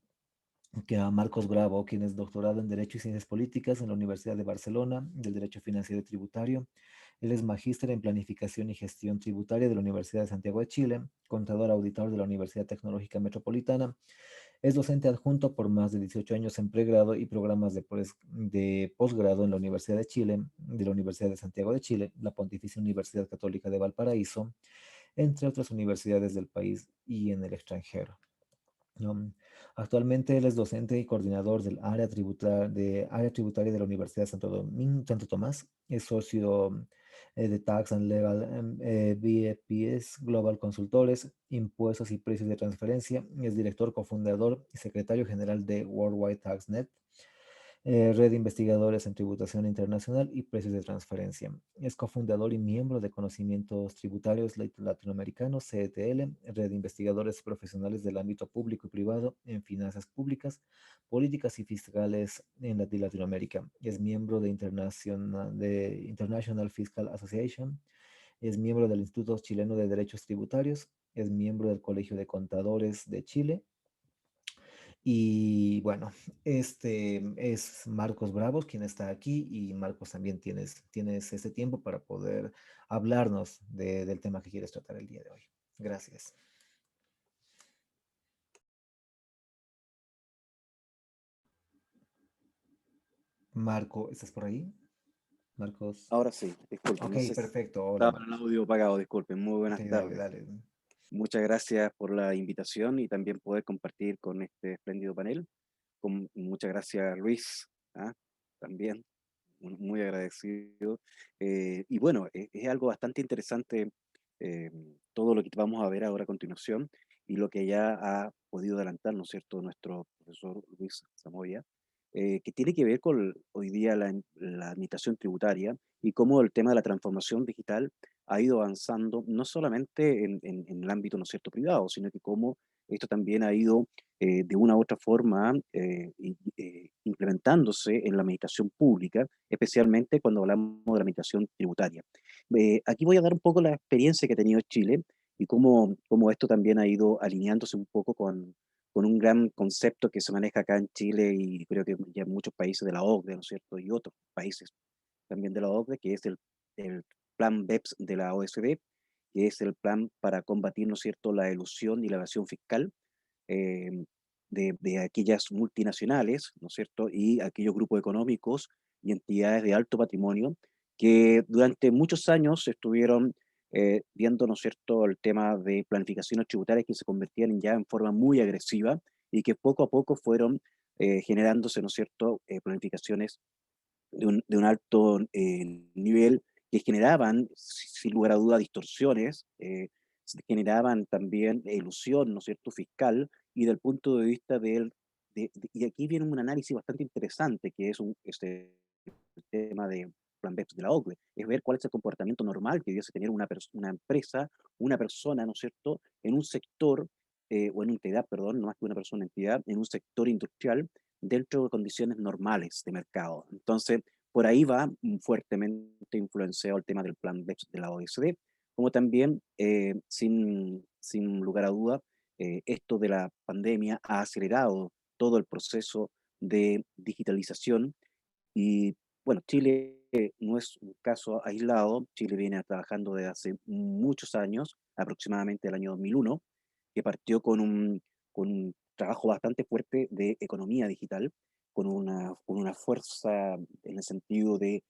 que a Marcos Bravo, quien es doctorado en Derecho y Ciencias Políticas en la Universidad de Barcelona, del Derecho Financiero y Tributario. Él es magíster en Planificación y Gestión Tributaria de la Universidad de Santiago de Chile, contador auditor de la Universidad Tecnológica Metropolitana. Es docente adjunto por más de 18 años en pregrado y programas de posgrado en la Universidad de Chile, de la Universidad de Santiago de Chile, la Pontificia Universidad Católica de Valparaíso, entre otras universidades del país y en el extranjero. Um, Actualmente él es docente y coordinador del área tributaria de la Universidad de Santo Tomás. Es socio de Tax and Legal BPS Global Consultores, Impuestos y Precios de Transferencia. Es director, cofundador y secretario general de Worldwide TaxNet, Red de Investigadores en Tributación Internacional y Precios de Transferencia. Es cofundador y miembro de Conocimientos Tributarios Latinoamericanos, CETL, Red de Investigadores Profesionales del Ámbito Público y Privado en Finanzas Públicas, Políticas y Fiscales en Latinoamérica. Es miembro de International Fiscal Association. Es miembro del Instituto Chileno de Derechos Tributarios. Es miembro del Colegio de Contadores de Chile. Y bueno, este es Marcos Bravos quien está aquí y Marcos también tienes este tiempo para poder hablarnos del tema que quieres tratar el día de hoy. Gracias. Marco, ¿estás por ahí? Marcos. Ahora sí, disculpen, Ok, no sé si perfecto. Hola, estaba el Marcos. audio apagado, disculpen. Muy Ok, buenas dale, tardes. dale. Muchas gracias por la invitación y también poder compartir con este espléndido panel. Muchas gracias, Luis, ¿ah? También, muy agradecido. Y bueno, es algo bastante interesante eh, todo lo que vamos a ver ahora a continuación y lo que ya ha podido adelantar, ¿no es cierto?, nuestro profesor Luis Zamoya, que tiene que ver con hoy día la administración tributaria y cómo el tema de la transformación digital ha ido avanzando no solamente en el ámbito, ¿no es cierto?, privado, sino que cómo esto también ha ido de una u otra forma implementándose en la administración pública, especialmente cuando hablamos de la administración tributaria. Aquí voy a dar un poco la experiencia que ha tenido Chile y cómo esto también ha ido alineándose un poco con un gran concepto que se maneja acá en Chile y creo que ya en muchos países de la OCDE, ¿no es cierto?, y otros países también de la OCDE, que es el plan BEPS de la OECD, que es el plan para combatir, ¿no es cierto?, la elusión y la evasión fiscal eh, de aquellas multinacionales, ¿no es cierto?, y aquellos grupos económicos y entidades de alto patrimonio que durante muchos años estuvieron viendo, ¿no es cierto?, el tema de planificaciones tributarias que se convertían ya en forma muy agresiva y que poco a poco fueron generándose, ¿no es cierto?, planificaciones de un alto nivel que generaban, sin lugar a duda, distorsiones, generaban también ilusión, ¿no es cierto?, fiscal, y del punto de vista y aquí viene un análisis bastante interesante, que es el tema plan BEPS de la OCDE, es ver cuál es el comportamiento normal que debiese tener una empresa, una persona, ¿no es cierto?, en un sector, o en una entidad, perdón, no más que una persona, entidad, en un sector industrial dentro de condiciones normales de mercado. Entonces, por ahí va fuertemente influenciado el tema del plan BEPS de la OECD, como también, sin lugar a duda, esto de la pandemia ha acelerado todo el proceso de digitalización y, bueno, Chile no es un caso aislado. Chile viene trabajando desde hace muchos años, aproximadamente el año 2001, que partió con un trabajo bastante fuerte de economía digital, con una fuerza en el sentido de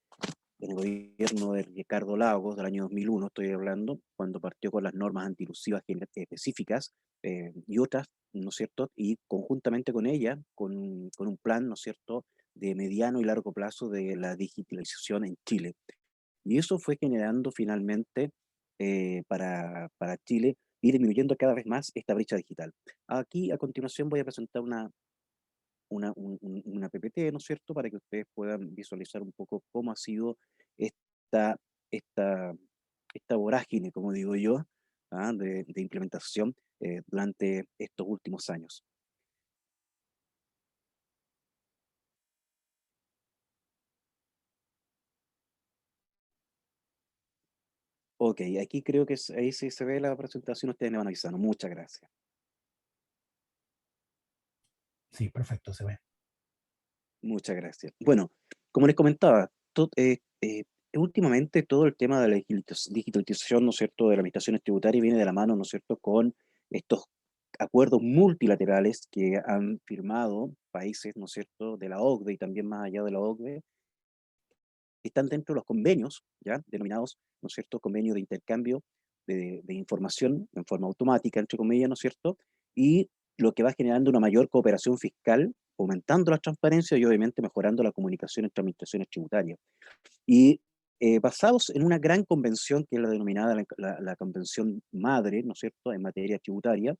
en el gobierno de Ricardo Lagos del año 2001, estoy hablando, cuando partió con las normas antilusivas específicas, y otras, ¿no es cierto? Y conjuntamente con ella, con un plan, ¿no es cierto?, de mediano y largo plazo de la digitalización en Chile. Y eso fue generando finalmente, para Chile, ir disminuyendo cada vez más esta brecha digital. Aquí, a continuación, voy a presentar una PPT, ¿no es cierto?, para que ustedes puedan visualizar un poco cómo ha sido esta, esta, esta vorágine, como digo yo, de implementación durante estos últimos años. Ok, aquí creo que ahí sí se ve la presentación, ustedes me van avisando. Muchas gracias. Sí, perfecto, se ve. Muchas gracias. Bueno, como les comentaba, últimamente todo el tema de la digitalización, ¿no es cierto?, de las administraciones tributarias viene de la mano, ¿no es cierto?, con estos acuerdos multilaterales que han firmado países, ¿no es cierto?, de la OCDE y también más allá de la OCDE, están dentro de los convenios, ya denominados, ¿no es cierto?, convenios de intercambio de información en forma automática, entre comillas, ¿no es cierto?, y lo que va generando una mayor cooperación fiscal, aumentando la transparencia y obviamente mejorando la comunicación entre administraciones tributarias. Y basados en una gran convención, que es la denominada la Convención Madre, ¿no es cierto?, en materia tributaria,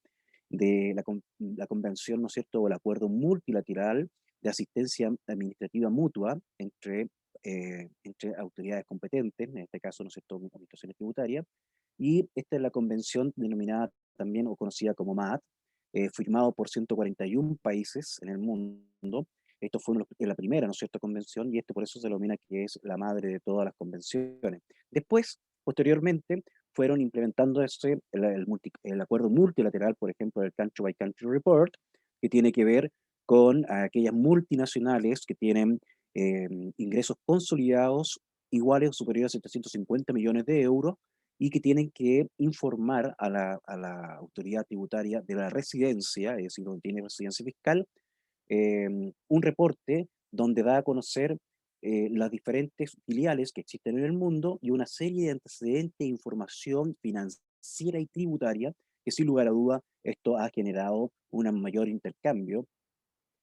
de la Convención, ¿no es cierto?, o el Acuerdo Multilateral de Asistencia Administrativa Mutua entre autoridades competentes, en este caso, ¿no es cierto?, administraciones tributarias, y esta es la convención denominada también o conocida como MAAT, firmado por 141 países en el mundo. Esto fue la primera, ¿no es cierto?, convención, y esto por eso se denomina que es la madre de todas las convenciones. Después, posteriormente, fueron implementando el acuerdo multilateral, por ejemplo, el Country by Country Report, que tiene que ver con aquellas multinacionales que tienen ingresos consolidados iguales o superiores a 750 millones de euros y que tienen que informar a la autoridad tributaria de la residencia, es decir, donde tiene residencia fiscal, un reporte donde da a conocer las diferentes filiales que existen en el mundo y una serie de antecedentes e información financiera y tributaria que sin lugar a duda esto ha generado un mayor intercambio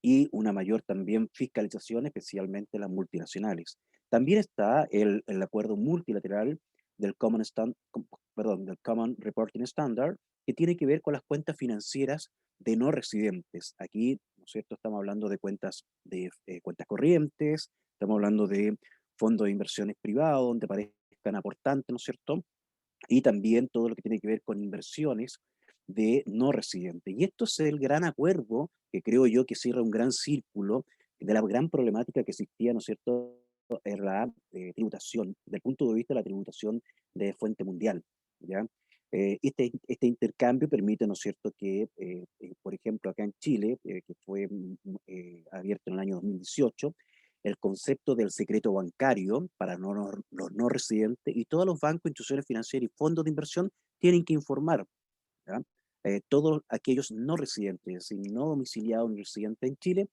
y una mayor también fiscalización, especialmente las multinacionales. También está el acuerdo multilateral del del Common Reporting Standard, que tiene que ver con las cuentas financieras de no residentes. Aquí, ¿no es cierto?, estamos hablando de cuentas corrientes, estamos hablando de fondos de inversiones privados, donde parezcan aportantes, ¿no es cierto?, y también todo lo que tiene que ver con inversiones de no residentes. Y esto es el gran acuerdo que creo yo que cierra un gran círculo de la gran problemática que existía, ¿no es cierto?, en la tributación, desde el punto de vista de la tributación de fuente mundial, ¿ya? Este intercambio permite, ¿no es cierto?, que, por ejemplo, acá en Chile, que fue abierto en el año 2018, el concepto del secreto bancario para los no residentes, y todos los bancos, instituciones financieras y fondos de inversión tienen que informar, ¿ya? Todos aquellos no residentes, es decir, no domiciliados ni residentes en Chile,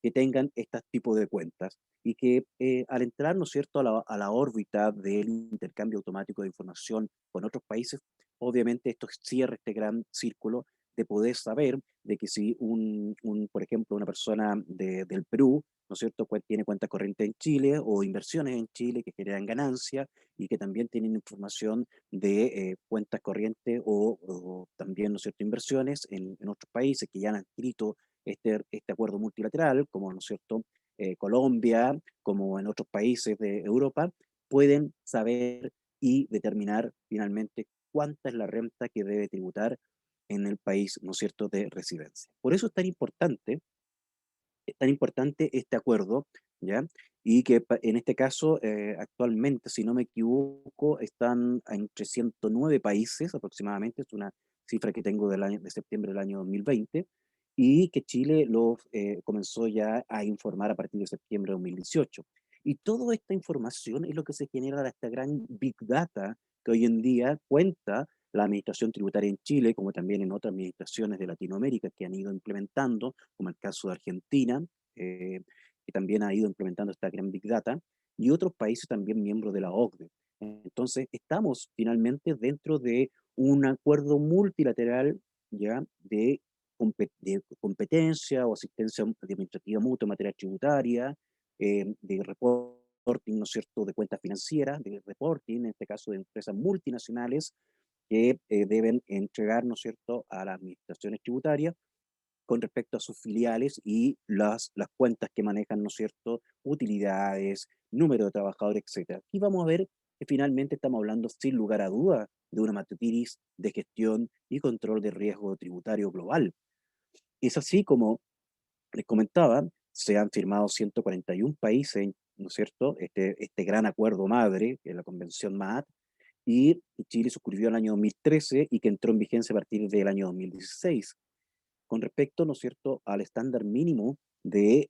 que tengan este tipo de cuentas y que al entrar, ¿no es cierto?, a la órbita del intercambio automático de información con otros países, obviamente esto cierra este gran círculo de poder saber de que si por ejemplo, una persona del Perú, ¿no es cierto?, tiene cuenta corriente en Chile o inversiones en Chile que generan ganancia y que también tienen información de cuentas corrientes o también, ¿no es cierto?, inversiones en otros países que ya han adquirido este acuerdo multilateral, como, ¿no es cierto?, Colombia, como en otros países de Europa, pueden saber y determinar finalmente cuánta es la renta que debe tributar en el país, ¿no es cierto?, de residencia. Por eso es tan importante este acuerdo, ¿ya? Y que en este caso, actualmente, si no me equivoco, están entre 109 países aproximadamente, es una cifra que tengo de septiembre del año 2020, y que Chile comenzó ya a informar a partir de septiembre de 2018. Y toda esta información es lo que se genera de esta gran Big Data que hoy en día cuenta la administración tributaria en Chile, como también en otras administraciones de Latinoamérica que han ido implementando, como el caso de Argentina, que también ha ido implementando esta gran Big Data, y otros países también miembros de la OCDE. Entonces, estamos finalmente dentro de un acuerdo multilateral, ya de competencia o asistencia administrativa mutua en materia tributaria, de reporting, ¿no es cierto?, de cuentas financieras, de reporting, en este caso de empresas multinacionales, que deben entregar, ¿no es cierto?, a las administraciones tributarias con respecto a sus filiales y las cuentas que manejan, ¿no es cierto?, utilidades, número de trabajadores, etcétera. Aquí vamos a ver que finalmente estamos hablando, sin lugar a duda, de una matriz de gestión y control de riesgo tributario global. Es así como les comentaba, se han firmado 141 países, ¿no es cierto?, este gran acuerdo madre, que es la Convención MAAT, y Chile suscribió en el año 2013 y que entró en vigencia a partir del año 2016. Con respecto, ¿no es cierto?, al estándar mínimo de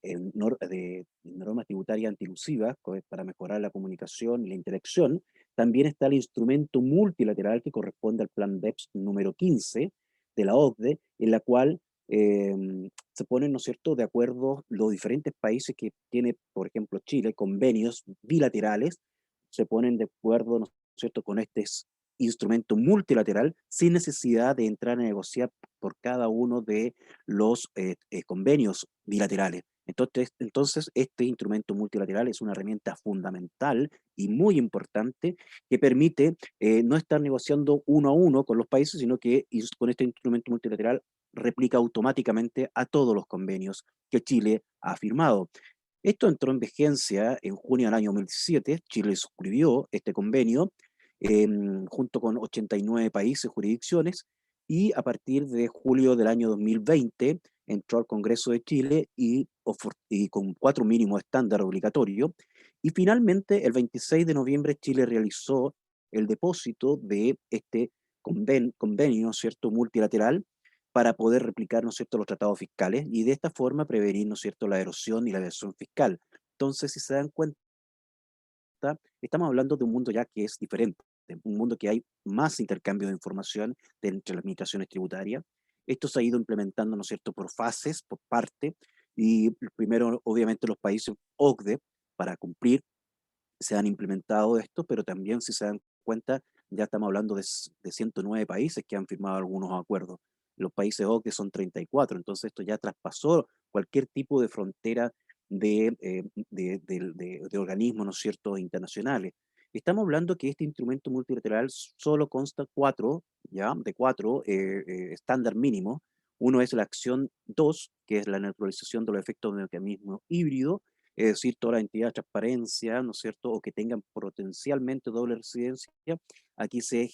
normas tributarias antilusivas para mejorar la comunicación y la interacción, también está el instrumento multilateral que corresponde al Plan BEPS número 15 de la OCDE, en la cual eh, se ponen, ¿no es cierto?, de acuerdo los diferentes países que tiene, por ejemplo, Chile, convenios bilaterales, se ponen de acuerdo, ¿no es cierto?, con este instrumento multilateral sin necesidad de entrar a negociar por cada uno de los convenios bilaterales. Entonces, este instrumento multilateral es una herramienta fundamental y muy importante que permite no estar negociando uno a uno con los países, sino que con este instrumento multilateral replica automáticamente a todos los convenios que Chile ha firmado. Esto entró en vigencia en junio del año 2017, Chile suscribió este convenio junto con 89 países, jurisdicciones, y a partir de julio del año 2020 entró al Congreso de Chile y con 4 mínimos estándares obligatorios, y finalmente el 26 de noviembre Chile realizó el depósito de este convenio, ¿cierto?, multilateral, para poder replicar, ¿no es cierto?, los tratados fiscales y de esta forma prevenir, ¿no es cierto?, la erosión y la evasión fiscal. Entonces, si se dan cuenta, estamos hablando de un mundo ya que es diferente, de un mundo que hay más intercambio de información entre las administraciones tributarias. Esto se ha ido implementando, ¿no es cierto?, por fases, por parte, y primero, obviamente, los países OCDE, para cumplir, se han implementado esto, pero también, si se dan cuenta, ya estamos hablando de 109 países que han firmado algunos acuerdos. Los países OCDE son 34, entonces esto ya traspasó cualquier tipo de frontera de organismos, ¿no es cierto?, internacionales. Estamos hablando que este instrumento multilateral solo consta ¿ya?, de cuatro estándar mínimos. Uno es la acción 2, que es la neutralización de los efectos del mecanismo híbrido, es decir, toda la entidad de transparencia, ¿no es cierto?, o que tengan potencialmente doble residencia. Aquí se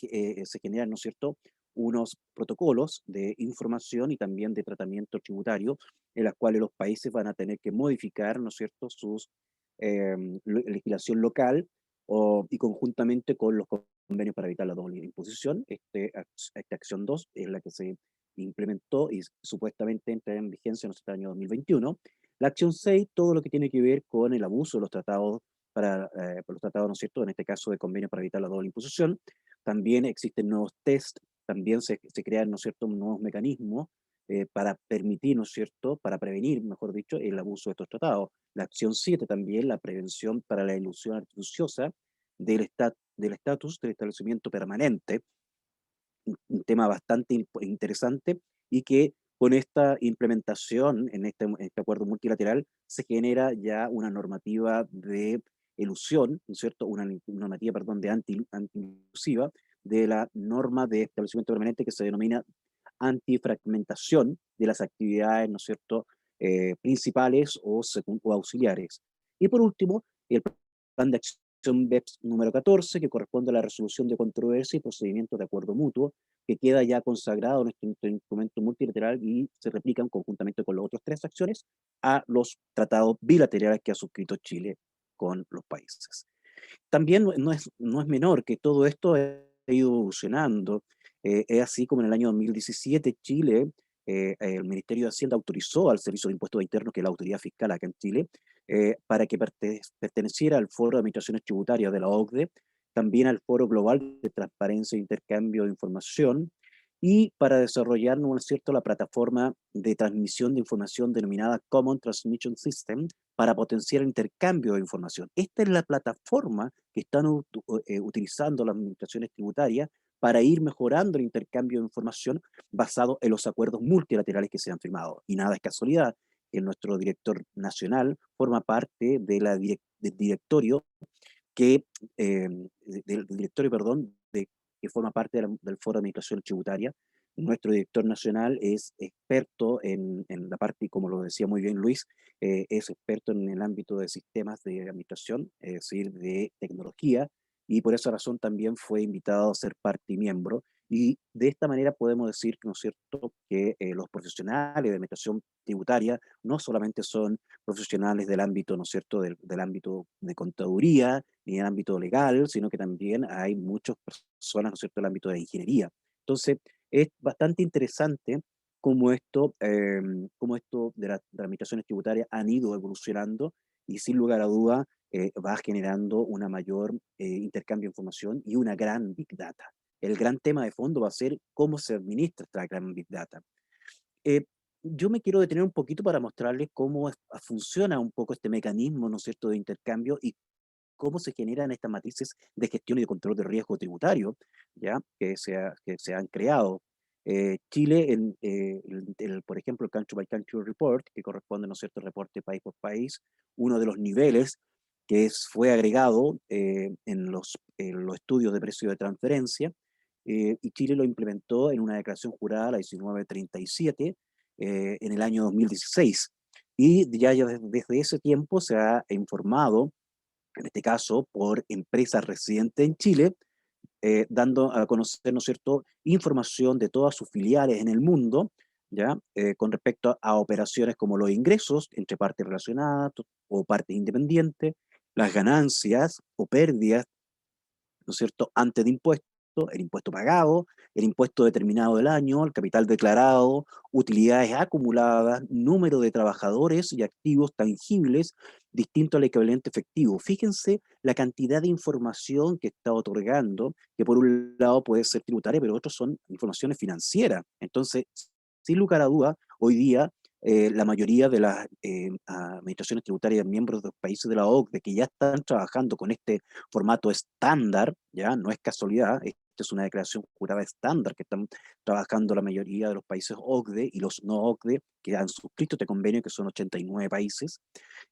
generan, ¿no es cierto?, unos protocolos de información y también de tratamiento tributario, en las cuales los países van a tener que modificar, ¿no es cierto?, sus legislación local y conjuntamente con los convenios para evitar la doble imposición. Esta acción 2 es la que se implementó y supuestamente entra en vigencia en el año 2021. La acción 6, todo lo que tiene que ver con el abuso de los tratados, por los tratados, ¿no es cierto?, en este caso de convenios para evitar la doble imposición. También existen nuevos test, también se crean, ¿no es cierto?, nuevos mecanismos para permitir, ¿no es cierto?, para prevenir, mejor dicho, el abuso de estos tratados. La acción 7 también, la prevención para la ilusión artificiosa del estatus del establecimiento permanente, un tema bastante interesante y que con esta implementación en este acuerdo multilateral se genera ya una normativa de elusión, ¿no es cierto? Una normativa, perdón, de anti-ilusiva de la norma de establecimiento permanente que se denomina antifragmentación de las actividades, ¿no es cierto?, principales o auxiliares. Y por último, el plan de acción BEPS número 14, que corresponde a la resolución de controversia y procedimientos de acuerdo mutuo, que queda ya consagrado en este instrumento multilateral y se replican conjuntamente con las otras 3 acciones a los tratados bilaterales que ha suscrito Chile con los países. También no es menor que todo esto ha ido evolucionando. Es así como en el año 2017 Chile, el Ministerio de Hacienda autorizó al Servicio de Impuestos Internos, que es la autoridad fiscal acá en Chile, para que perteneciera al Foro de Administraciones Tributarias de la OCDE, también al Foro Global de Transparencia e Intercambio de Información, y para desarrollar, ¿no es cierto?, la plataforma de transmisión de información denominada Common Transmission System, para potenciar el intercambio de información. Esta es la plataforma que están utilizando las administraciones tributarias para ir mejorando el intercambio de información basado en los acuerdos multilaterales que se han firmado. Y nada es casualidad que nuestro director nacional forma parte de del directorio que, del directorio, perdón, que forma parte del Foro de Administración Tributaria. Nuestro director nacional es experto en la parte, como lo decía muy bien Luis, es experto en el ámbito de sistemas de administración, es decir, de tecnología, y por esa razón también fue invitado a ser parte y miembro. Y de esta manera podemos decir, ¿no es cierto?, que los profesionales de administración tributaria no solamente son profesionales del ámbito, ¿no es cierto?, del ámbito de contaduría, ni del ámbito legal, sino que también hay muchas personas, ¿no es cierto?, del ámbito de la ingeniería. Entonces, es bastante interesante cómo esto de las administraciones tributarias han ido evolucionando y sin lugar a duda va generando una mayor intercambio de información y una gran Big Data. El gran tema de fondo va a ser cómo se administra esta gran Big Data. Eh, yo me quiero detener un poquito para mostrarles cómo funciona un poco este mecanismo, ¿no es cierto?, de intercambio y cómo se generan estas matrices de gestión y de control de riesgo tributario, ¿ya? Que se han creado. Chile, por ejemplo, el Country by Country Report, que corresponde, ¿no es cierto?, al reporte país por país, uno de los niveles fue agregado en los estudios de precio de transferencia, y Chile lo implementó en una declaración jurada, la 1937, en el año 2016. Y ya desde ese tiempo se ha informado, en este caso por empresas residentes en Chile, dando a conocer, ¿no es cierto?, información de todas sus filiales en el mundo, ¿ya? Con respecto a operaciones como los ingresos entre partes relacionadas o partes independientes, las ganancias o pérdidas, ¿no es cierto?, antes de impuestos, el impuesto pagado, el impuesto determinado del año, el capital declarado, utilidades acumuladas, número de trabajadores y activos tangibles distinto al equivalente efectivo. Fíjense la cantidad de información que está otorgando, que por un lado puede ser tributaria, pero otros son informaciones financieras. Entonces, sin lugar a duda, hoy día la mayoría de las administraciones tributarias miembros de los países de la OCDE que ya están trabajando con este formato estándar, ya no es casualidad, esta es una declaración jurada estándar que están trabajando la mayoría de los países OCDE y los no OCDE que han suscrito este convenio, que son 89 países,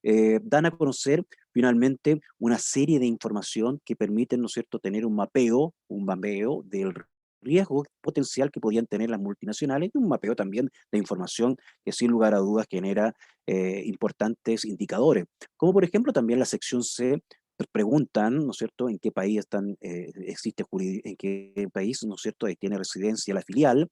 dan a conocer finalmente una serie de información que permiten, ¿no es cierto?, tener un mapeo del riesgo potencial que podían tener las multinacionales y un mapeo también de información que sin lugar a dudas genera importantes indicadores. Como por ejemplo también la sección C preguntan, ¿no es cierto?, en qué país en qué país, ¿no es cierto?, tiene residencia la filial,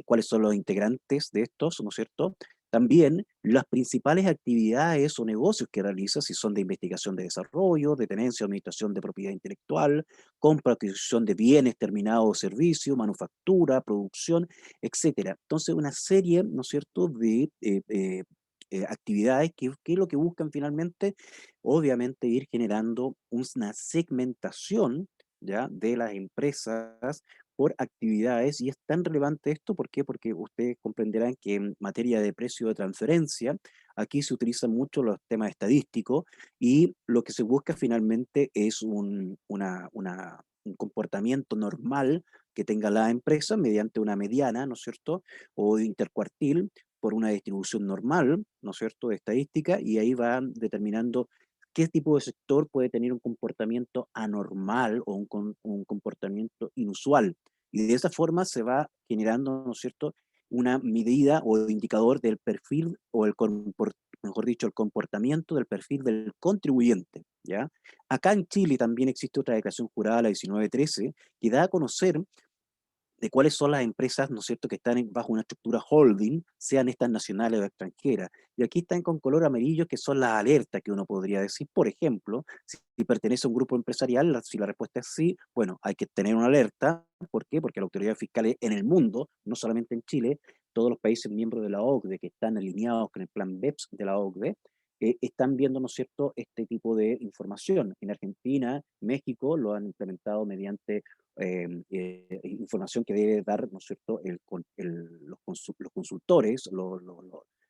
cuáles son los integrantes de estos, ¿no es cierto? También las principales actividades o negocios que realiza, si son de investigación de desarrollo, de tenencia o administración de propiedad intelectual, compra, adquisición de bienes terminados o servicios, manufactura, producción, etcétera. Entonces, una serie, ¿no es cierto?, de actividades que lo que buscan finalmente, obviamente, ir generando una segmentación, ¿ya?, de las empresas por actividades. Y es tan relevante esto, ¿por qué? Porque ustedes comprenderán que en materia de precio de transferencia, aquí se utilizan mucho los temas estadísticos y lo que se busca finalmente es un comportamiento normal que tenga la empresa mediante una mediana, ¿no es cierto?, o intercuartil por una distribución normal, ¿no es cierto?, de estadística, y ahí van determinando qué tipo de sector puede tener un comportamiento anormal o un comportamiento inusual. Y de esa forma se va generando, ¿no es cierto?, una medida o indicador del perfil o el mejor dicho, el comportamiento del perfil del contribuyente, ¿ya? Acá en Chile también existe otra declaración jurada, la 1913, que da a conocer de cuáles son las empresas, ¿no es cierto?, que están bajo una estructura holding, sean estas nacionales o extranjeras. Y aquí están con color amarillo, que son las alertas que uno podría decir. Por ejemplo, si pertenece a un grupo empresarial, si la respuesta es sí, bueno, hay que tener una alerta. ¿Por qué? Porque la autoridad fiscal en el mundo, no solamente en Chile, todos los países miembros de la OCDE que están alineados con el plan BEPS de la OCDE, están viendo, ¿no es cierto?, este tipo de información. En Argentina, México lo han implementado mediante información que debe dar, ¿no es cierto?, los consultores,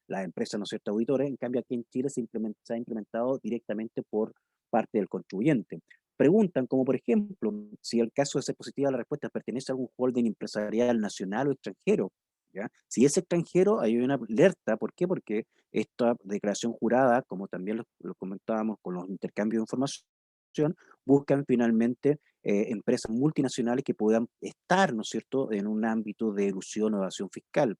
las empresas, ¿no es cierto?, auditores. En cambio, aquí en Chile se ha implementado directamente por parte del contribuyente. Preguntan, como por ejemplo, si el caso de ser positiva la respuesta pertenece a algún holding empresarial nacional o extranjero. ¿Ya? Si es extranjero, hay una alerta. ¿Por qué? Porque esta declaración jurada, como también lo comentábamos con los intercambios de información, buscan finalmente empresas multinacionales que puedan estar, ¿no es cierto?, en un ámbito de elusión o evasión fiscal.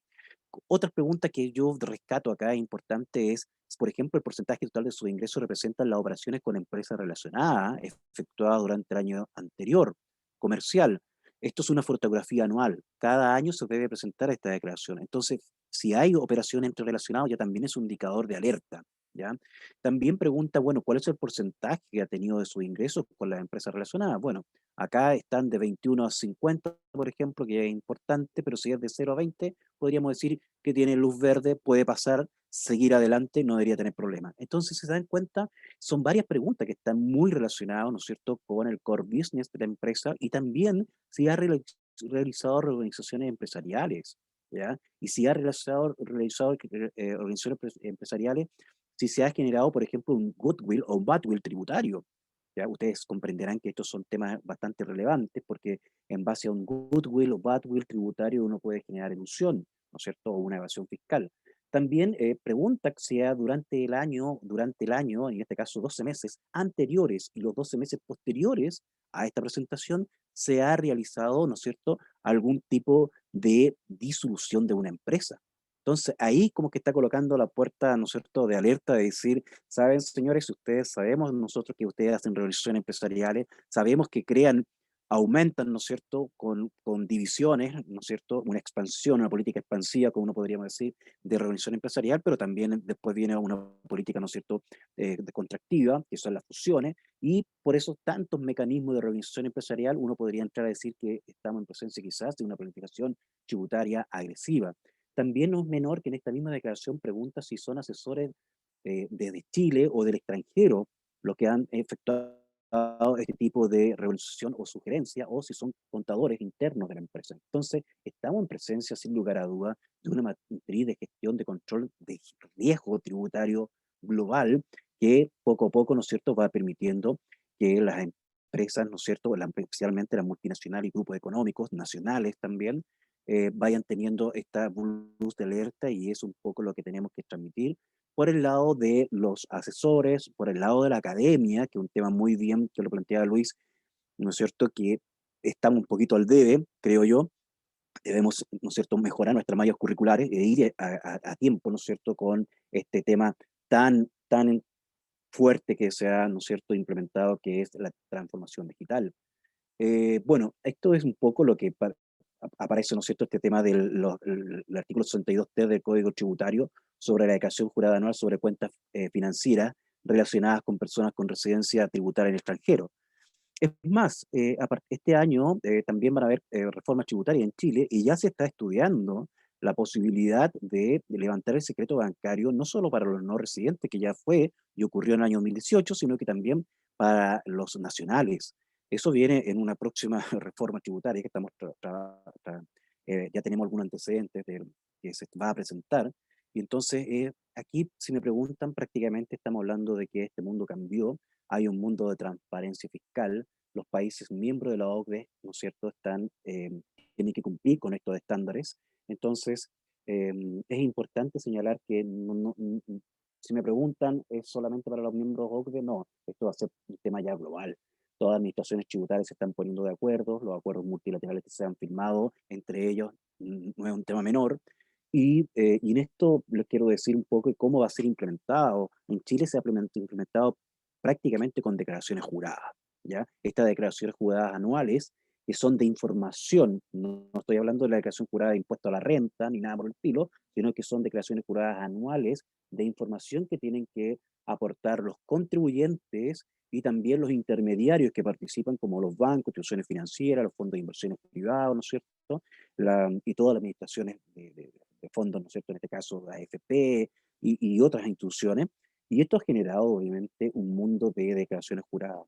Otra pregunta que yo rescato acá importante es, por ejemplo, el porcentaje total de sus ingresos representan las operaciones con empresas relacionadas efectuadas durante el año anterior, comercial. Esto es una fotografía anual. Cada año se debe presentar esta declaración. Entonces, si hay operaciones entre relacionados, ya también es un indicador de alerta. ¿Ya? También pregunta, bueno, ¿cuál es el porcentaje que ha tenido de sus ingresos con las empresas relacionadas? Bueno, acá están de 21 a 50, por ejemplo, que es importante, pero si es de 0 a 20, podríamos decir que tiene luz verde, puede pasar, seguir adelante, no debería tener problemas. Entonces, si se dan cuenta, son varias preguntas que están muy relacionadas, ¿no es cierto?, con el core business de la empresa y también si ha realizado reorganizaciones empresariales, ¿ya? Y si ha realizado organizaciones empresariales, si se ha generado, por ejemplo, un goodwill o un badwill tributario. ¿Ya? Ustedes comprenderán que estos son temas bastante relevantes porque en base a un goodwill o badwill tributario uno puede generar ilusión, ¿no es cierto?, o una evasión fiscal. También pregunta si durante el año, en este caso 12 meses anteriores y los 12 meses posteriores a esta presentación, se ha realizado, ¿no es cierto?, algún tipo de disolución de una empresa. Entonces, ahí como que está colocando la puerta, ¿no es cierto?, de alerta de decir, saben, señores, ustedes sabemos nosotros que ustedes hacen revoluciones empresariales, sabemos que aumentan, ¿no es cierto?, con divisiones, ¿no es cierto?, una expansión, una política expansiva, como uno podríamos decir, de revolución empresarial, pero también después viene una política, ¿no es cierto?, de contractiva, que son las fusiones, y por esos tantos mecanismos de revolución empresarial, uno podría entrar a decir que estamos en presencia quizás de una planificación tributaria agresiva. También no es menor que en esta misma declaración pregunta si son asesores desde Chile o del extranjero los que han efectuado este tipo de revolución o sugerencia, o si son contadores internos de la empresa. Entonces, estamos en presencia, sin lugar a duda, de una matriz de gestión de control de riesgo tributario global que poco a poco, ¿no es cierto?, va permitiendo que las empresas, ¿no es cierto?, especialmente las multinacionales y grupos económicos, nacionales también, vayan teniendo esta luz de alerta y es un poco lo que tenemos que transmitir por el lado de los asesores, por el lado de la academia, que es un tema muy bien que lo planteaba Luis, ¿no es cierto?, que estamos un poquito al debe, creo yo, debemos, ¿no es cierto?, mejorar nuestras mallas curriculares e ir a tiempo, ¿no es cierto?, con este tema tan fuerte que se ha, ¿no es cierto?, implementado, que es la transformación digital. Bueno, esto es un poco lo que aparece, ¿no es cierto?, este tema del el artículo 62T del Código Tributario sobre la declaración jurada anual sobre cuentas financieras relacionadas con personas con residencia tributaria en el extranjero. Es más, este año también van a haber reformas tributarias en Chile y ya se está estudiando la posibilidad de levantar el secreto bancario no solo para los no residentes, que ya fue y ocurrió en el año 2018, sino que también para los nacionales. Eso viene en una próxima reforma tributaria que estamos ya tenemos algunos antecedentes que se va a presentar. Y entonces, aquí, si me preguntan, prácticamente estamos hablando de que este mundo cambió, hay un mundo de transparencia fiscal, los países miembros de la OCDE, ¿no es cierto?, tienen que cumplir con estos estándares. Entonces, es importante señalar que si me preguntan, ¿es solamente para los miembros OCDE? No, esto va a ser un tema ya global. Todas las administraciones tributarias se están poniendo de acuerdo, los acuerdos multilaterales que se han firmado entre ellos no es un tema menor, Y en esto les quiero decir un poco de cómo va a ser implementado. En Chile se ha implementado prácticamente con declaraciones juradas, ¿ya? Estas declaraciones juradas anuales, que son de información, no estoy hablando de la declaración jurada de impuesto a la renta, ni nada por el estilo, sino que son declaraciones juradas anuales de información que tienen que aportar los contribuyentes y también los intermediarios que participan, como los bancos, instituciones financieras, los fondos de inversiones privados, ¿no es cierto? Y todas las administraciones de fondos, ¿no es cierto? En este caso, la AFP y otras instituciones. Y esto ha generado, obviamente, un mundo de declaraciones juradas,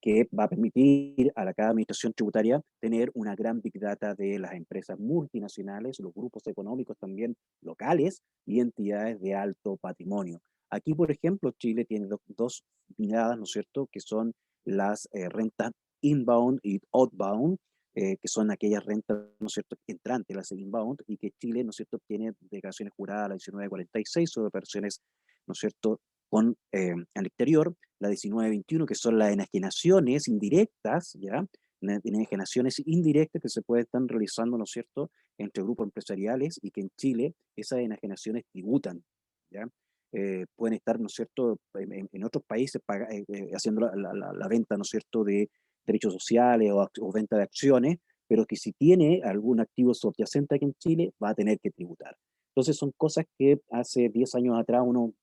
que va a permitir a cada administración tributaria tener una gran big data de las empresas multinacionales, los grupos económicos también locales y entidades de alto patrimonio. Aquí, por ejemplo, Chile tiene dos miradas, ¿no es cierto?, que son las rentas inbound y outbound, que son aquellas rentas, ¿no es cierto?, entrantes, las inbound, y que Chile, ¿no es cierto?, tiene declaraciones juradas, la 1946, sobre operaciones, ¿no es cierto?, con al exterior, la 1921, que son las enajenaciones indirectas, ¿ya? Enajenaciones indirectas que se pueden estar realizando, ¿no es cierto?, entre grupos empresariales, y que en Chile esas enajenaciones tributan, ¿ya? Pueden estar, ¿no es cierto?, en otros países haciendo la venta, ¿no es cierto?, de derechos sociales o venta de acciones, pero que si tiene algún activo subyacente aquí en Chile, va a tener que tributar. Entonces son cosas que hace 10 años atrás uno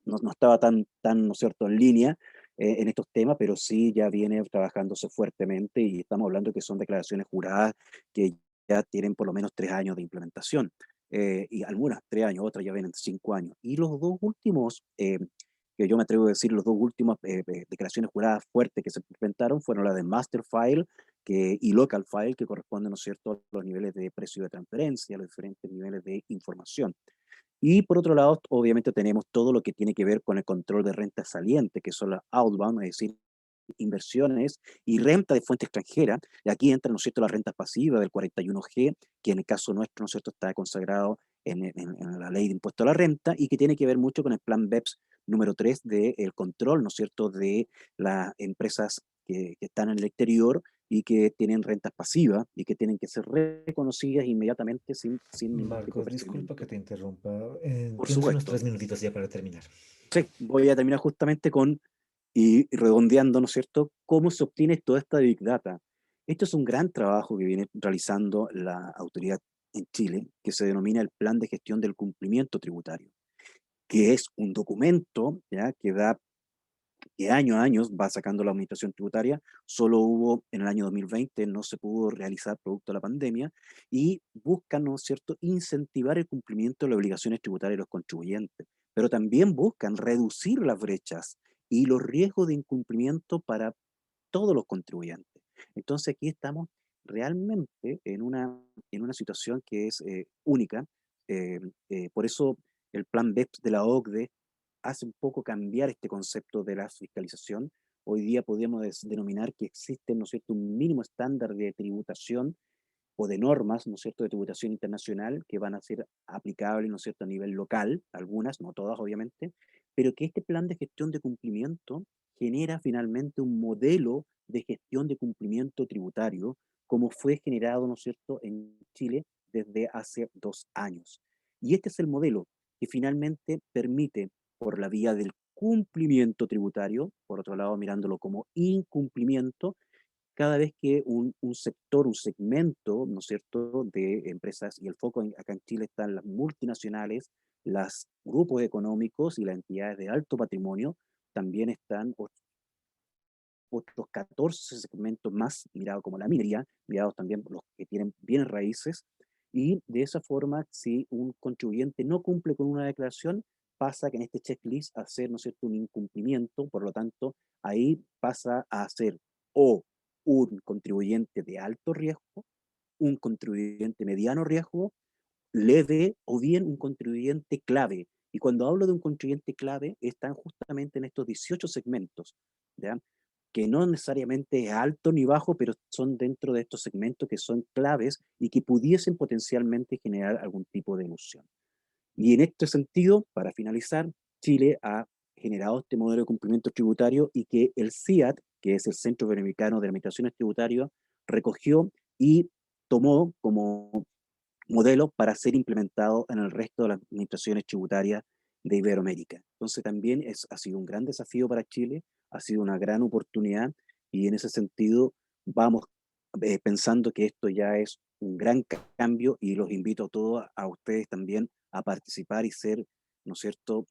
no estaba tan, ¿no es cierto?, en línea en estos temas, pero sí ya viene trabajándose fuertemente, y estamos hablando que son declaraciones juradas que ya tienen por lo menos 3 años de implementación, y algunas 3 años, otras ya vienen 5 años. Y los dos últimos, que yo me atrevo a decir, los dos últimos declaraciones juradas fuertes que se implementaron fueron las de Master File y Local File, que corresponden, ¿no es cierto?, a los niveles de precio de transferencia, a los diferentes niveles de información. Y por otro lado, obviamente tenemos todo lo que tiene que ver con el control de renta saliente, que son las outbound, es decir, inversiones y renta de fuente extranjera. Y aquí entra, ¿no es cierto?, la renta pasiva del 41G, que en el caso nuestro, ¿no es cierto?, está consagrado en la ley de impuesto a la renta, y que tiene que ver mucho con el plan BEPS número 3 del control, ¿no es cierto?, de las empresas que están en el exterior y que tienen rentas pasivas y que tienen que ser reconocidas inmediatamente sin ningún tipo de Marcos, disculpa que procedimiento. te interrumpa. Por Tienes unos supuesto. 3 minutitos ya para terminar. Sí, voy a terminar justamente con, y redondeando, ¿no es cierto?, cómo se obtiene toda esta Big Data. Esto es un gran trabajo que viene realizando la autoridad en Chile, que se denomina el Plan de Gestión del Cumplimiento Tributario, que es un documento, ¿ya?, que año a año va sacando la administración tributaria. Solo hubo en el año 2020, no se pudo realizar producto de la pandemia, y buscan, ¿no es cierto?, incentivar el cumplimiento de las obligaciones tributarias de los contribuyentes, pero también buscan reducir las brechas y los riesgos de incumplimiento para todos los contribuyentes. Entonces aquí estamos realmente en una situación que es única. Por eso el plan BEPS de la OCDE hace un poco cambiar este concepto de la fiscalización. Hoy día podríamos denominar que existe, ¿no es cierto?, un mínimo estándar de tributación o de normas, ¿no es cierto?, de tributación internacional que van a ser aplicables, ¿no es cierto?, a nivel local, algunas, no todas obviamente, pero que este plan de gestión de cumplimiento genera finalmente un modelo de gestión de cumplimiento tributario, como fue generado, ¿no es cierto?, en Chile desde hace 2 años. Y este es el modelo que finalmente permite, por la vía del cumplimiento tributario, por otro lado mirándolo como incumplimiento, cada vez que un sector, un segmento, ¿no es cierto?, de empresas, y el foco acá en Chile están las multinacionales, los grupos económicos y las entidades de alto patrimonio, también están otros 14 segmentos más, mirados como la minería, mirados también por los que tienen bienes raíces, y de esa forma, si un contribuyente no cumple con una declaración, pasa que en este checklist a ser, ¿no es cierto?, un incumplimiento. Por lo tanto, ahí pasa a ser o un contribuyente de alto riesgo, un contribuyente mediano riesgo, leve, o bien un contribuyente clave. Y cuando hablo de un contribuyente clave, están justamente en estos 18 segmentos, ¿ya?, que no necesariamente es alto ni bajo, pero son dentro de estos segmentos que son claves y que pudiesen potencialmente generar algún tipo de ilusión. Y en este sentido, para finalizar, Chile ha generado este modelo de cumplimiento tributario, y que el CIAT, que es el Centro Interamericano de Administraciones Tributarias, recogió y tomó como modelo para ser implementado en el resto de las administraciones tributarias de Iberoamérica. Entonces también ha sido un gran desafío para Chile, ha sido una gran oportunidad y en ese sentido vamos pensando que esto ya es un gran cambio y los invito a todos, a ustedes también, a participar y ser, ¿no es cierto?,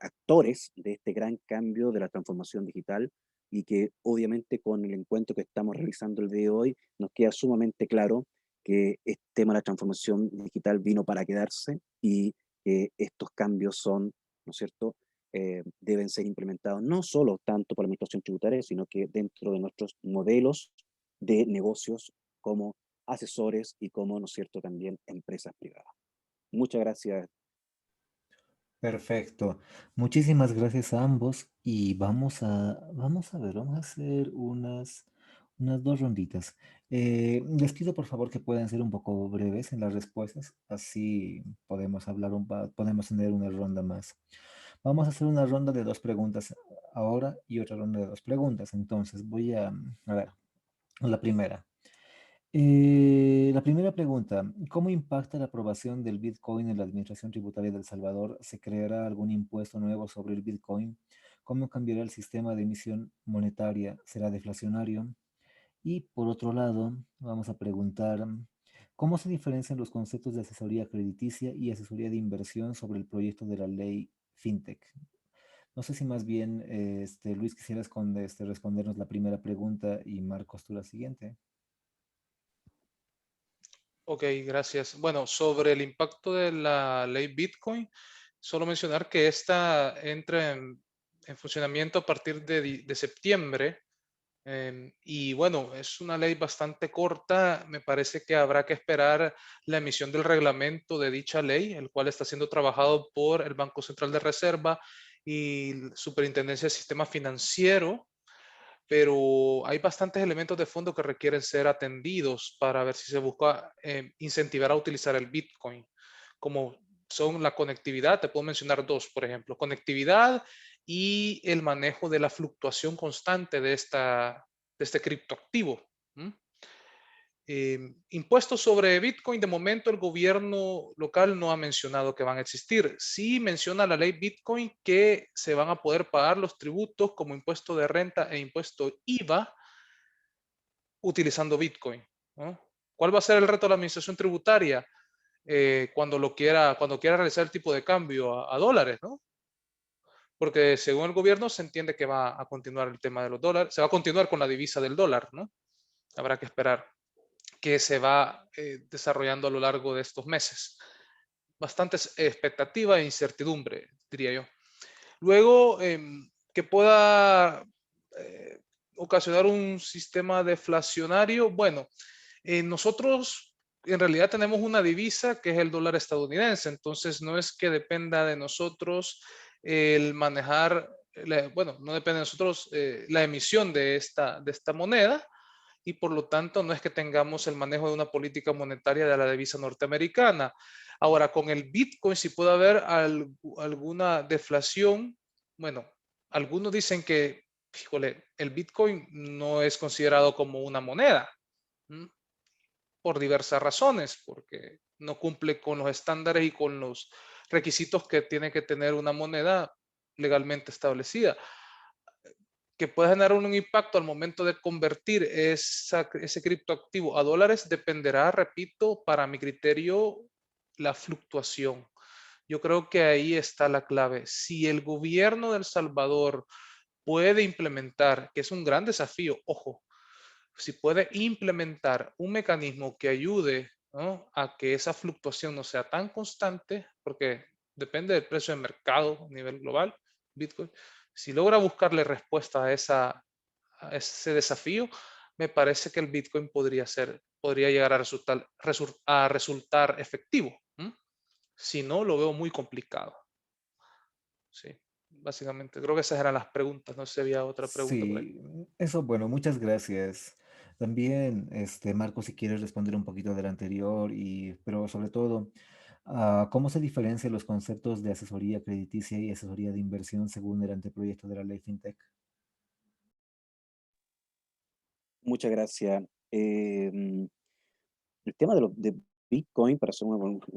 actores de este gran cambio de la transformación digital y que obviamente con el encuentro que estamos realizando el día de hoy nos queda sumamente claro que este tema de la transformación digital vino para quedarse y que estos cambios son, ¿no es cierto?, deben ser implementados no solo tanto por la administración tributaria, sino que dentro de nuestros modelos de negocios como asesores y como, ¿no es cierto?, también empresas privadas. Muchas gracias. Perfecto. Muchísimas gracias a ambos y vamos a ver, vamos a hacer unas dos ronditas. Les pido por favor que puedan ser un poco breves en las respuestas, así podemos podemos tener una ronda más. Vamos a hacer una ronda de dos preguntas ahora y otra ronda de dos preguntas. Entonces a ver, la primera. La primera pregunta, ¿cómo impacta la aprobación del Bitcoin en la Administración Tributaria de El Salvador? ¿Se creará algún impuesto nuevo sobre el Bitcoin? ¿Cómo cambiará el sistema de emisión monetaria? ¿Será deflacionario? Y por otro lado, vamos a preguntar, ¿cómo se diferencian los conceptos de asesoría crediticia y asesoría de inversión sobre el proyecto de la ley FinTech? No sé si más bien, Luis, quisieras respondernos la primera pregunta y Marcos tú la siguiente. Ok, gracias. Bueno, sobre el impacto de la ley Bitcoin, solo mencionar que esta entra en funcionamiento a partir de septiembre. Y bueno, es una ley bastante corta. Me parece que habrá que esperar la emisión del reglamento de dicha ley, el cual está siendo trabajado por el Banco Central de Reserva y Superintendencia del Sistema Financiero, pero hay bastantes elementos de fondo que requieren ser atendidos para ver si se busca incentivar a utilizar el Bitcoin, como son la conectividad. Te puedo mencionar dos, por ejemplo, conectividad y el manejo de la fluctuación constante de este criptoactivo. Impuestos sobre Bitcoin, de momento el gobierno local no ha mencionado que van a existir. Sí menciona la ley Bitcoin que se van a poder pagar los tributos como impuesto de renta e impuesto IVA utilizando Bitcoin, ¿no? ¿Cuál va a ser el reto de la administración tributaria cuando quiera realizar el tipo de cambio a dólares, ¿no? Porque según el gobierno se entiende que va a continuar el tema de los dólares, se va a continuar con la divisa del dólar, ¿no? Habrá que esperar que se va desarrollando a lo largo de estos meses. Bastante expectativa e incertidumbre, diría yo. Luego, que pueda ocasionar un sistema deflacionario. Bueno, nosotros en realidad tenemos una divisa que es el dólar estadounidense, entonces no es que dependa de nosotros el manejar, bueno, no depende de nosotros la emisión de esta moneda, y por lo tanto no es que tengamos el manejo de una política monetaria de la divisa norteamericana. Ahora, con el Bitcoin, si puede haber alguna deflación, bueno, algunos dicen que, híjole, el Bitcoin no es considerado como una moneda, ¿m? Por diversas razones, porque no cumple con los estándares y con los requisitos que tiene que tener una moneda legalmente establecida. Que pueda generar un impacto al momento de convertir ese criptoactivo a dólares dependerá, repito, para mi criterio, la fluctuación. Yo creo que ahí está la clave. Si el gobierno de El Salvador puede implementar, que es un gran desafío, ojo, si puede implementar un mecanismo que ayude, ¿no?, a que esa fluctuación no sea tan constante, porque depende del precio de mercado a nivel global, Bitcoin, si logra buscarle respuesta a ese desafío, me parece que el Bitcoin podría llegar a resultar efectivo. Si no, lo veo muy complicado. Sí, básicamente. Creo que esas eran las preguntas. No sé si había otra pregunta por ahí. Sí, eso, bueno, muchas gracias. También, Marco, si quieres responder un poquito del anterior, pero sobre todo, ¿cómo se diferencian los conceptos de asesoría crediticia y asesoría de inversión según el anteproyecto de la ley FinTech? Muchas gracias. El tema Bitcoin, para ser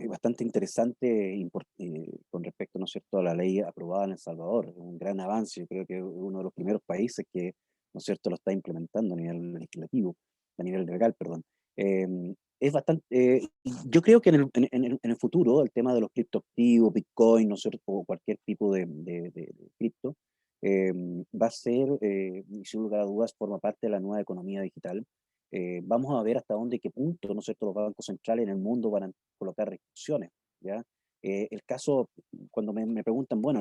bastante interesante con respecto, ¿no es cierto?, a la ley aprobada en El Salvador. Es un gran avance, yo creo que es uno de los primeros países que, ¿no es cierto?, lo está implementando a nivel legislativo, a nivel legal, perdón. Es bastante, yo creo que en el futuro el tema de los criptoactivos, Bitcoin, ¿no es cierto?, o cualquier tipo de cripto, va a ser, sin lugar a dudas, forma parte de la nueva economía digital. Vamos a ver hasta dónde, qué punto, ¿no es cierto?, los bancos centrales en el mundo van a colocar restricciones, ¿ya? El caso, cuando me preguntan, bueno,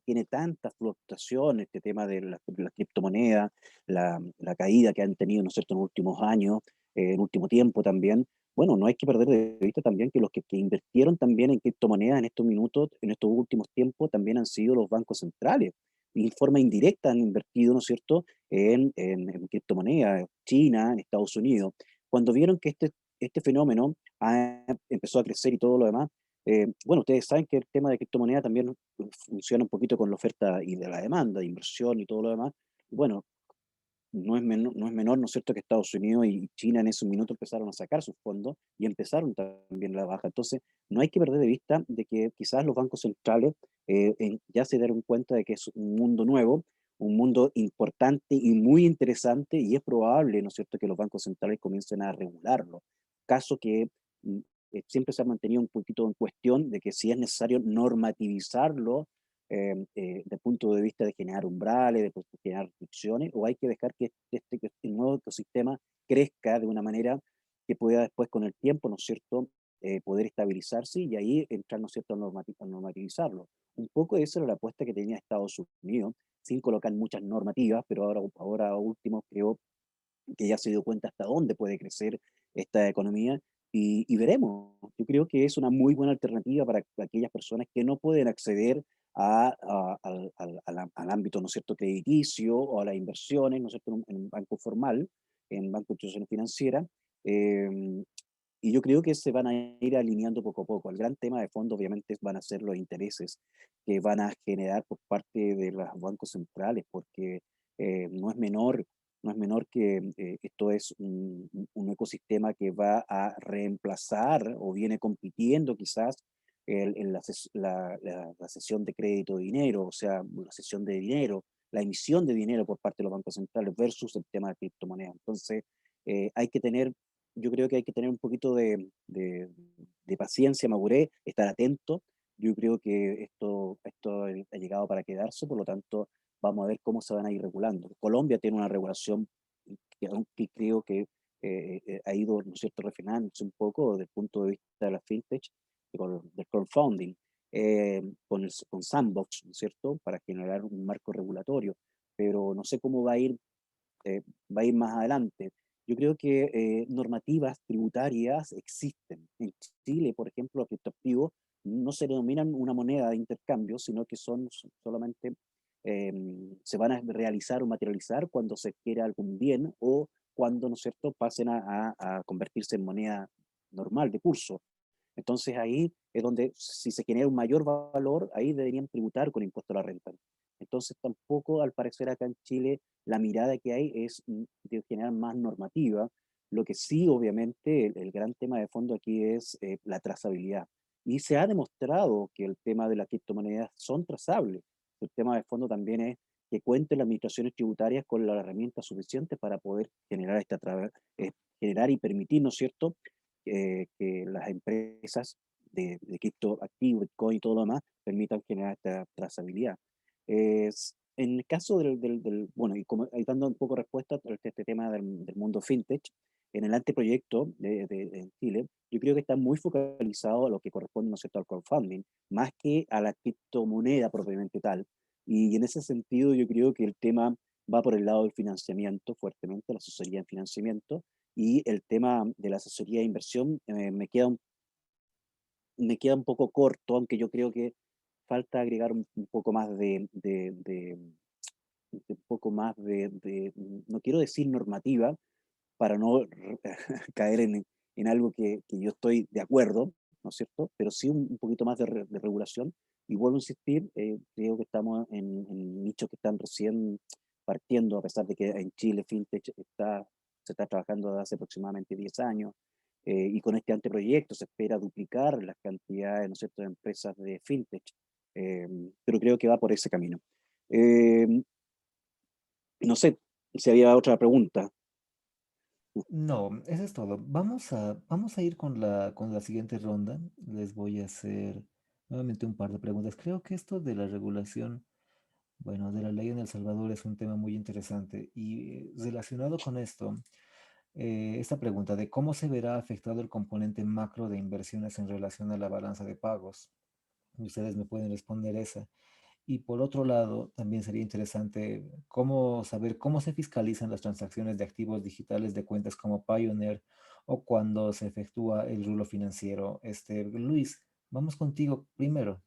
tiene tantas fluctuaciones este tema de la criptomoneda, la caída que han tenido, ¿no es cierto?, en los últimos años, en último tiempo también. Bueno, no hay que perder de vista también que los que invirtieron también en criptomonedas en estos minutos, en estos últimos tiempos, también han sido los bancos centrales. Y en forma indirecta han invertido, ¿no es cierto?, en criptomonedas, China, en Estados Unidos. Cuando vieron que este fenómeno empezó a crecer y todo lo demás, bueno, ustedes saben que el tema de criptomoneda también funciona un poquito con la oferta y de la demanda, de inversión y todo lo demás. Bueno, no es menor, ¿no es cierto?, que Estados Unidos y China en ese minuto empezaron a sacar sus fondos y empezaron también la baja. Entonces, no hay que perder de vista de que quizás los bancos centrales ya se dieron cuenta de que es un mundo nuevo, un mundo importante y muy interesante, y es probable, ¿no es cierto?, que los bancos centrales comiencen a regularlo. Caso que mm, siempre se ha mantenido un poquito en cuestión de que si es necesario normativizarlo desde el punto de vista de generar umbrales, de generar restricciones, o hay que dejar que que este nuevo ecosistema crezca de una manera que pueda después con el tiempo, ¿no es cierto?, poder estabilizarse y ahí entrar, ¿no es cierto?, a normativizarlo. Un poco esa era la apuesta que tenía Estados Unidos, sin colocar muchas normativas, pero ahora último creo que ya se dio cuenta hasta dónde puede crecer esta economía y veremos. Yo creo que es una muy buena alternativa para aquellas personas que no pueden acceder al ámbito, ¿no es cierto?, crediticio o a las inversiones, ¿no es cierto?, en un banco formal, en banco de instituciones financieras. eh, y yo creo que se van a ir alineando poco a poco. El gran tema de fondo, obviamente, van a ser los intereses que van a generar por parte de los bancos centrales, porque no es menor, no es menor que esto es un ecosistema que va a reemplazar o viene compitiendo quizás la cesión de crédito de dinero, o sea, la cesión de dinero, la emisión de dinero por parte de los bancos centrales versus el tema de criptomonedas. Entonces, hay que tener yo creo que hay que tener un poquito de paciencia, madurez, estar atento. Yo creo que esto ha llegado para quedarse, por lo tanto, vamos a ver cómo se van a ir regulando. Colombia tiene una regulación que, aunque creo que ha ido, ¿no es cierto?, refinándose un poco desde el punto de vista de la fintech, del crowdfunding, con Sandbox, ¿no es cierto?, para generar un marco regulatorio, pero no sé cómo va a ir más adelante. Yo creo que normativas tributarias existen. En Chile, por ejemplo, los criptoactivos no se denominan una moneda de intercambio, sino que son solamente, se van a realizar o materializar cuando se quiera algún bien o cuando, ¿no es cierto?, pasen a convertirse en moneda normal de curso. Entonces ahí es donde si se genera un mayor valor, ahí deberían tributar con impuesto a la renta. Entonces tampoco, al parecer acá en Chile, la mirada que hay es de generar más normativa. Lo que sí, obviamente, el gran tema de fondo aquí es la trazabilidad. Y se ha demostrado que el tema de las criptomonedas son trazables. El tema de fondo también es que cuenten las administraciones tributarias con las herramientas suficientes para poder generar generar y permitir, ¿no es cierto?, que las empresas de criptoactivos, Bitcoin y todo lo demás permitan generar esta trazabilidad. En el caso bueno, y como ahí dando un poco respuesta a este tema del mundo fintech, en el anteproyecto en Chile, yo creo que está muy focalizado a lo que corresponde, ¿no es cierto?, al crowdfunding, más que a la criptomoneda propiamente tal. Y en ese sentido, yo creo que el tema va por el lado del financiamiento fuertemente, la asesoría en financiamiento, y el tema de la asesoría de inversión me queda un poco corto, aunque yo creo que falta agregar un poco más un poco más no quiero decir normativa, para no caer en algo que yo estoy de acuerdo, ¿no es cierto? Pero sí un poquito más de regulación. Y vuelvo a insistir, creo que estamos en nichos que están recién partiendo, a pesar de que en Chile FinTech se está trabajando desde hace aproximadamente 10 años. y con este anteproyecto se espera duplicar las cantidades, ¿no es cierto?, de empresas de fintech, pero creo que va por ese camino. No sé si había otra pregunta. No, eso es todo. Vamos a ir con la siguiente ronda. Les voy a hacer nuevamente un par de preguntas. Creo que esto de la regulación, bueno, de la ley en El Salvador es un tema muy interesante y relacionado con esto, esta pregunta de cómo se verá afectado el componente macro de inversiones en relación a la balanza de pagos. Ustedes me pueden responder esa. Y por otro lado, también sería interesante saber cómo se fiscalizan las transacciones de activos digitales de cuentas como Pioneer o cuando se efectúa el rulo financiero. Luis, vamos contigo primero.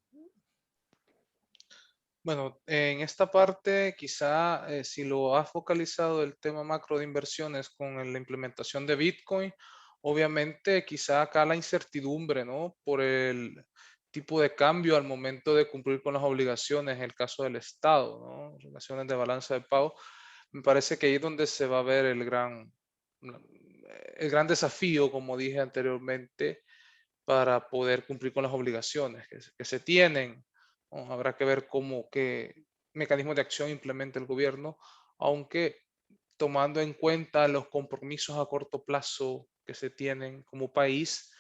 Bueno, en esta parte quizá si lo ha focalizado el tema macro de inversiones con la implementación de Bitcoin, obviamente quizá acá la incertidumbre, ¿no? Por el tipo de cambio al momento de cumplir con las obligaciones, en el caso del Estado, ¿no? Relaciones de balanza de pago, me parece que ahí es donde se va a ver el gran desafío, como dije anteriormente, para poder cumplir con las obligaciones que se tienen. ¿No? Habrá que ver qué mecanismos de acción implementa el gobierno, aunque tomando en cuenta los compromisos a corto plazo que se tienen como país,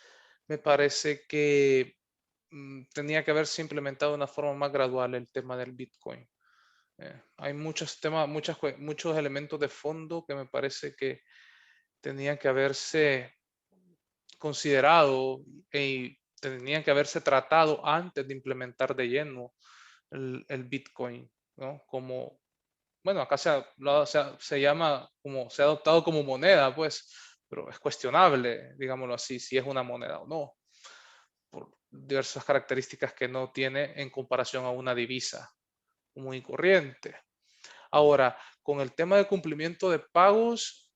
me parece que tenía que haberse implementado de una forma más gradual el tema del Bitcoin. Hay muchos temas, muchos elementos de fondo que me parece que tenían que haberse considerado y tenían que haberse tratado antes de implementar de lleno el Bitcoin, ¿no? Como, bueno, acá se llama como, se ha adoptado como moneda, pues, pero es cuestionable, digámoslo así, si es una moneda o no, por diversas características que no tiene en comparación a una divisa muy corriente. Ahora, con el tema de cumplimiento de pagos,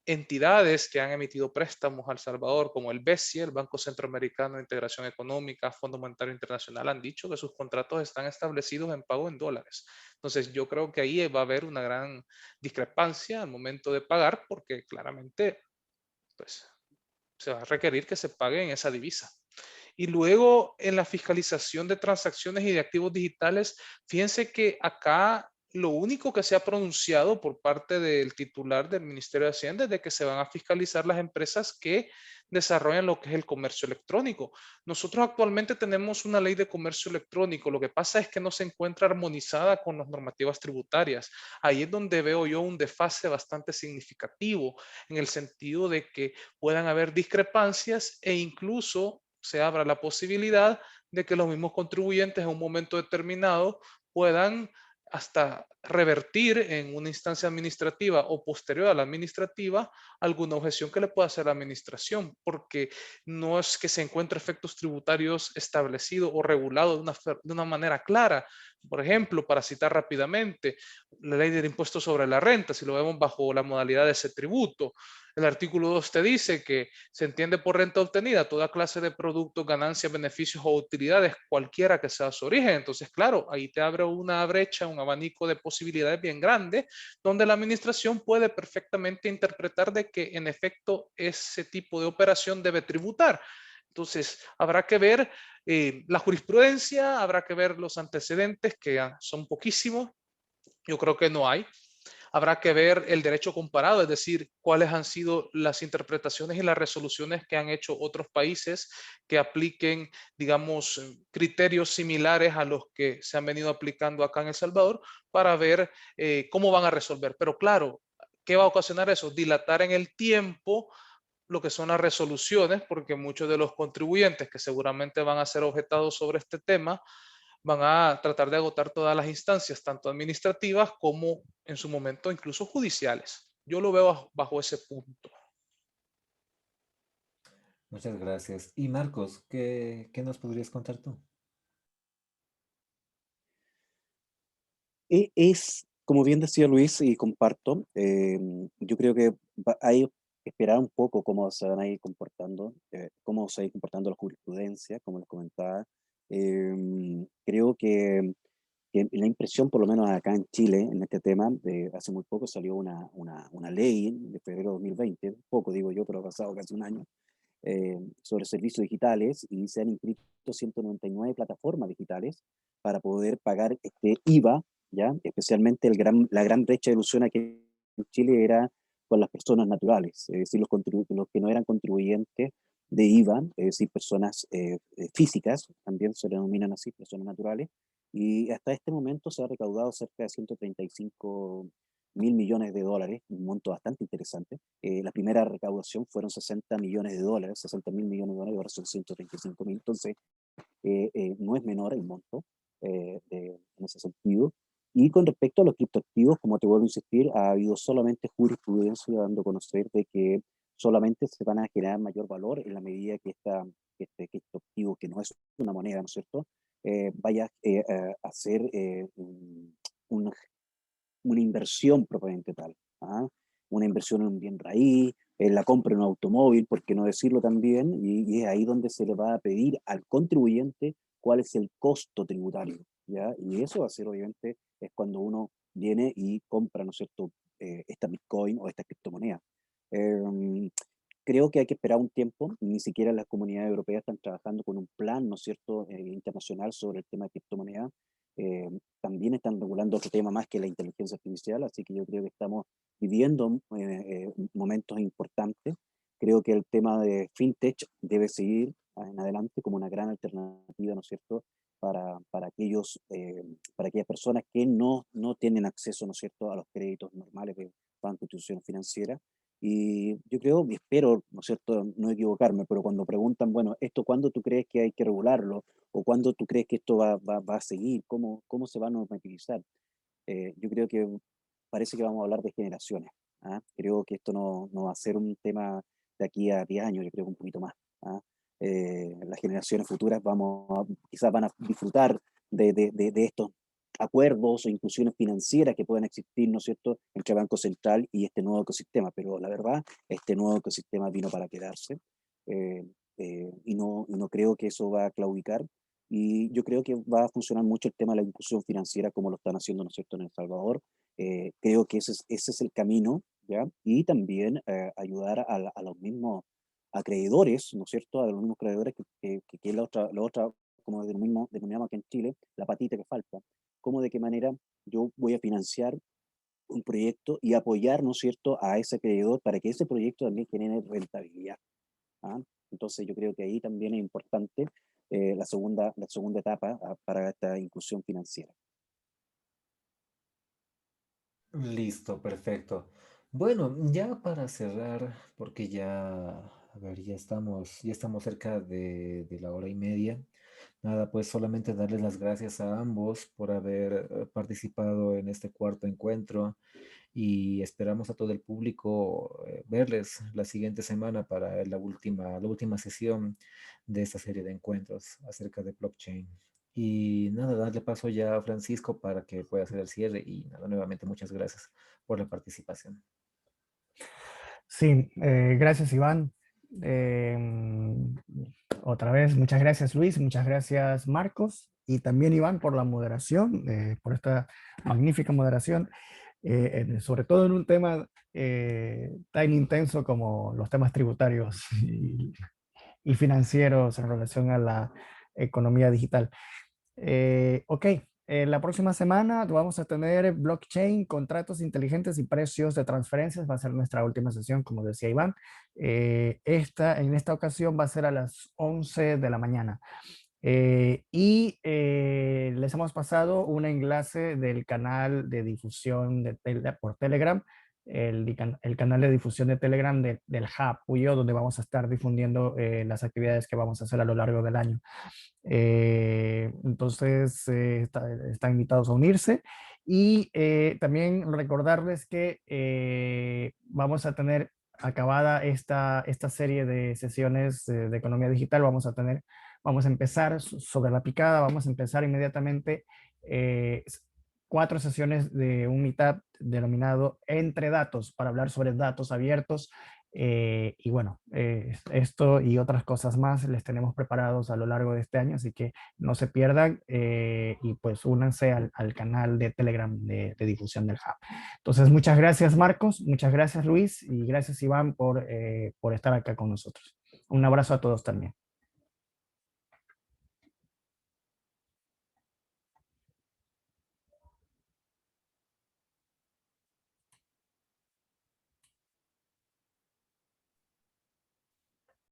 entidades que han emitido préstamos a El Salvador, como el BESIE, el Banco Centroamericano de Integración Económica, Fondo Monetario Internacional, han dicho que sus contratos están establecidos en pago en dólares. Entonces, yo creo que ahí va a haber una gran discrepancia al momento de pagar, porque claramente pues, se va a requerir que se pague en esa divisa. Y luego en la fiscalización de transacciones y de activos digitales, fíjense que acá lo único que se ha pronunciado por parte del titular del Ministerio de Hacienda es de que se van a fiscalizar las empresas que desarrollan lo que es el comercio electrónico. Nosotros actualmente tenemos una ley de comercio electrónico, lo que pasa es que no se encuentra armonizada con las normativas tributarias. Ahí es donde veo yo un desfase bastante significativo en el sentido de que puedan haber discrepancias e incluso se abra la posibilidad de que los mismos contribuyentes en un momento determinado puedan hasta revertir en una instancia administrativa o posterior a la administrativa alguna objeción que le pueda hacer la administración, porque no es que se encuentre efectos tributarios establecidos o regulados de una manera clara. Por ejemplo, para citar rápidamente, la ley del impuesto sobre la renta, si lo vemos bajo la modalidad de ese tributo, el artículo 2 te dice que se entiende por renta obtenida toda clase de productos, ganancias, beneficios o utilidades, cualquiera que sea su origen. Entonces, claro, ahí te abre una brecha, un abanico de posibilidades bien grande, donde la administración puede perfectamente interpretar de que en efecto ese tipo de operación debe tributar. Entonces, habrá que ver la jurisprudencia, habrá que ver los antecedentes, que son poquísimos. Yo creo que no hay. Habrá que ver el derecho comparado, es decir, cuáles han sido las interpretaciones y las resoluciones que han hecho otros países que apliquen, digamos, criterios similares a los que se han venido aplicando acá en El Salvador para ver cómo van a resolver. Pero claro, ¿qué va a ocasionar eso? Dilatar en el tiempo lo que son las resoluciones, porque muchos de los contribuyentes que seguramente van a ser objetados sobre este tema van a tratar de agotar todas las instancias, tanto administrativas como en su momento incluso judiciales. Yo lo veo bajo ese punto. Muchas gracias. Y Marcos, ¿qué nos podrías contar tú? Como bien decía Luis, y comparto, yo creo que hay que esperar un poco cómo se van a ir comportando, cómo se va a ir comportando la jurisprudencia, como les comentaba. Creo que la impresión, por lo menos acá en Chile, en este tema, hace muy poco salió una ley de febrero de 2020, poco digo yo, pero ha pasado casi un año, sobre servicios digitales y se han inscrito 199 plataformas digitales para poder pagar este IVA, ¿ya? Especialmente la gran brecha de elusión aquí en Chile era con las personas naturales, es decir, los que no eran contribuyentes de IVA, es decir, personas físicas, también se denominan así, personas naturales, y hasta este momento se ha recaudado cerca de 135.000 millones de dólares, un monto bastante interesante. La primera recaudación fueron 60 millones de dólares, 60.000 millones de dólares, ahora son 135.000, entonces no es menor el monto en ese sentido. Y con respecto a los criptoactivos, como te vuelvo a insistir, ha habido solamente jurisprudencia dando a conocer de que solamente se van a generar mayor valor en la medida que este criptoactivo, que no es una moneda, ¿no es cierto?, vaya a ser una, una inversión propiamente tal, ¿ah? Una inversión en un bien raíz, en la compra de un automóvil, por qué no decirlo también, y es ahí donde se le va a pedir al contribuyente cuál es el costo tributario, ¿ya? Y eso va a ser, obviamente, es cuando uno viene y compra, ¿no es cierto?, esta Bitcoin o esta criptomoneda. Creo que hay que esperar un tiempo, ni siquiera las comunidades europeas están trabajando con un plan, ¿no es cierto?, internacional sobre el tema de criptomonedas. También están regulando otro tema más que la inteligencia artificial, así que yo creo que estamos viviendo momentos importantes. Creo que el tema de fintech debe seguir en adelante como una gran alternativa, ¿no es cierto?, para para aquellas personas que no tienen acceso, ¿no es cierto?, a los créditos normales de banco, instituciones financieras. Y yo creo, y espero, ¿no es cierto?, no equivocarme, pero cuando preguntan, bueno, ¿esto cuándo tú crees que hay que regularlo? ¿O cuándo tú crees que esto va a seguir? ¿Cómo se va a normativizar? Yo creo que parece que vamos a hablar de generaciones, ¿ah? Creo que esto no va a ser un tema de aquí a 10 años, yo creo que un poquito más, ¿ah? Las generaciones futuras quizás van a disfrutar de estos acuerdos o inclusiones financieras que puedan existir, ¿no es cierto?, entre Banco Central y este nuevo ecosistema, pero la verdad, este nuevo ecosistema vino para quedarse, eh, y no creo que eso va a claudicar, y yo creo que va a funcionar mucho el tema de la inclusión financiera como lo están haciendo, ¿no es cierto?, en El Salvador. Creo que ese es el camino, ¿ya? Y también ayudar a los mismos acreedores, ¿no es cierto?, a los mismos acreedores que es la otra, como denominamos aquí en Chile, la patita que falta. ¿Cómo, de qué manera yo voy a financiar un proyecto y apoyar, ¿no es cierto?, a ese acreedor para que ese proyecto también genere rentabilidad, ¿ah? Entonces yo creo que ahí también es importante la segunda etapa para esta inclusión financiera. Listo, perfecto. Bueno, ya para cerrar, porque ya, a ver, ya estamos cerca de la hora y media. Nada, pues solamente darles las gracias a ambos por haber participado en este cuarto encuentro y esperamos a todo el público verles la siguiente semana para la última sesión de esta serie de encuentros acerca de blockchain. Y nada, darle paso ya a Francisco para que pueda hacer el cierre y nada, nuevamente muchas gracias por la participación. Sí, gracias Iván. Eh, Otra vez, muchas gracias Luis, muchas gracias Marcos y también Iván por la moderación, por esta magnífica moderación, sobre todo en un tema tan intenso como los temas tributarios y financieros en relación a la economía digital. Ok, la próxima semana vamos a tener blockchain, contratos inteligentes y precios de transferencias. Va a ser nuestra última sesión, como decía Iván. En esta ocasión va a ser a las 11 de la mañana. Les hemos pasado un enlace del canal de difusión por Telegram, el canal de difusión de Telegram del Hub Puyo, donde vamos a estar difundiendo las actividades que vamos a hacer a lo largo del año. Entonces, están invitados a unirse. Y también recordarles que vamos a tener acabada esta serie de sesiones de economía digital. Vamos a empezar sobre la picada, vamos a empezar inmediatamente 4 sesiones de un meetup denominado Entre Datos, para hablar sobre datos abiertos. Y bueno, esto y otras cosas más les tenemos preparados a lo largo de este año, así que no se pierdan y pues únanse al canal de Telegram de difusión del Hub. Entonces, muchas gracias Marcos, muchas gracias Luis y gracias Iván por estar acá con nosotros. Un abrazo a todos también.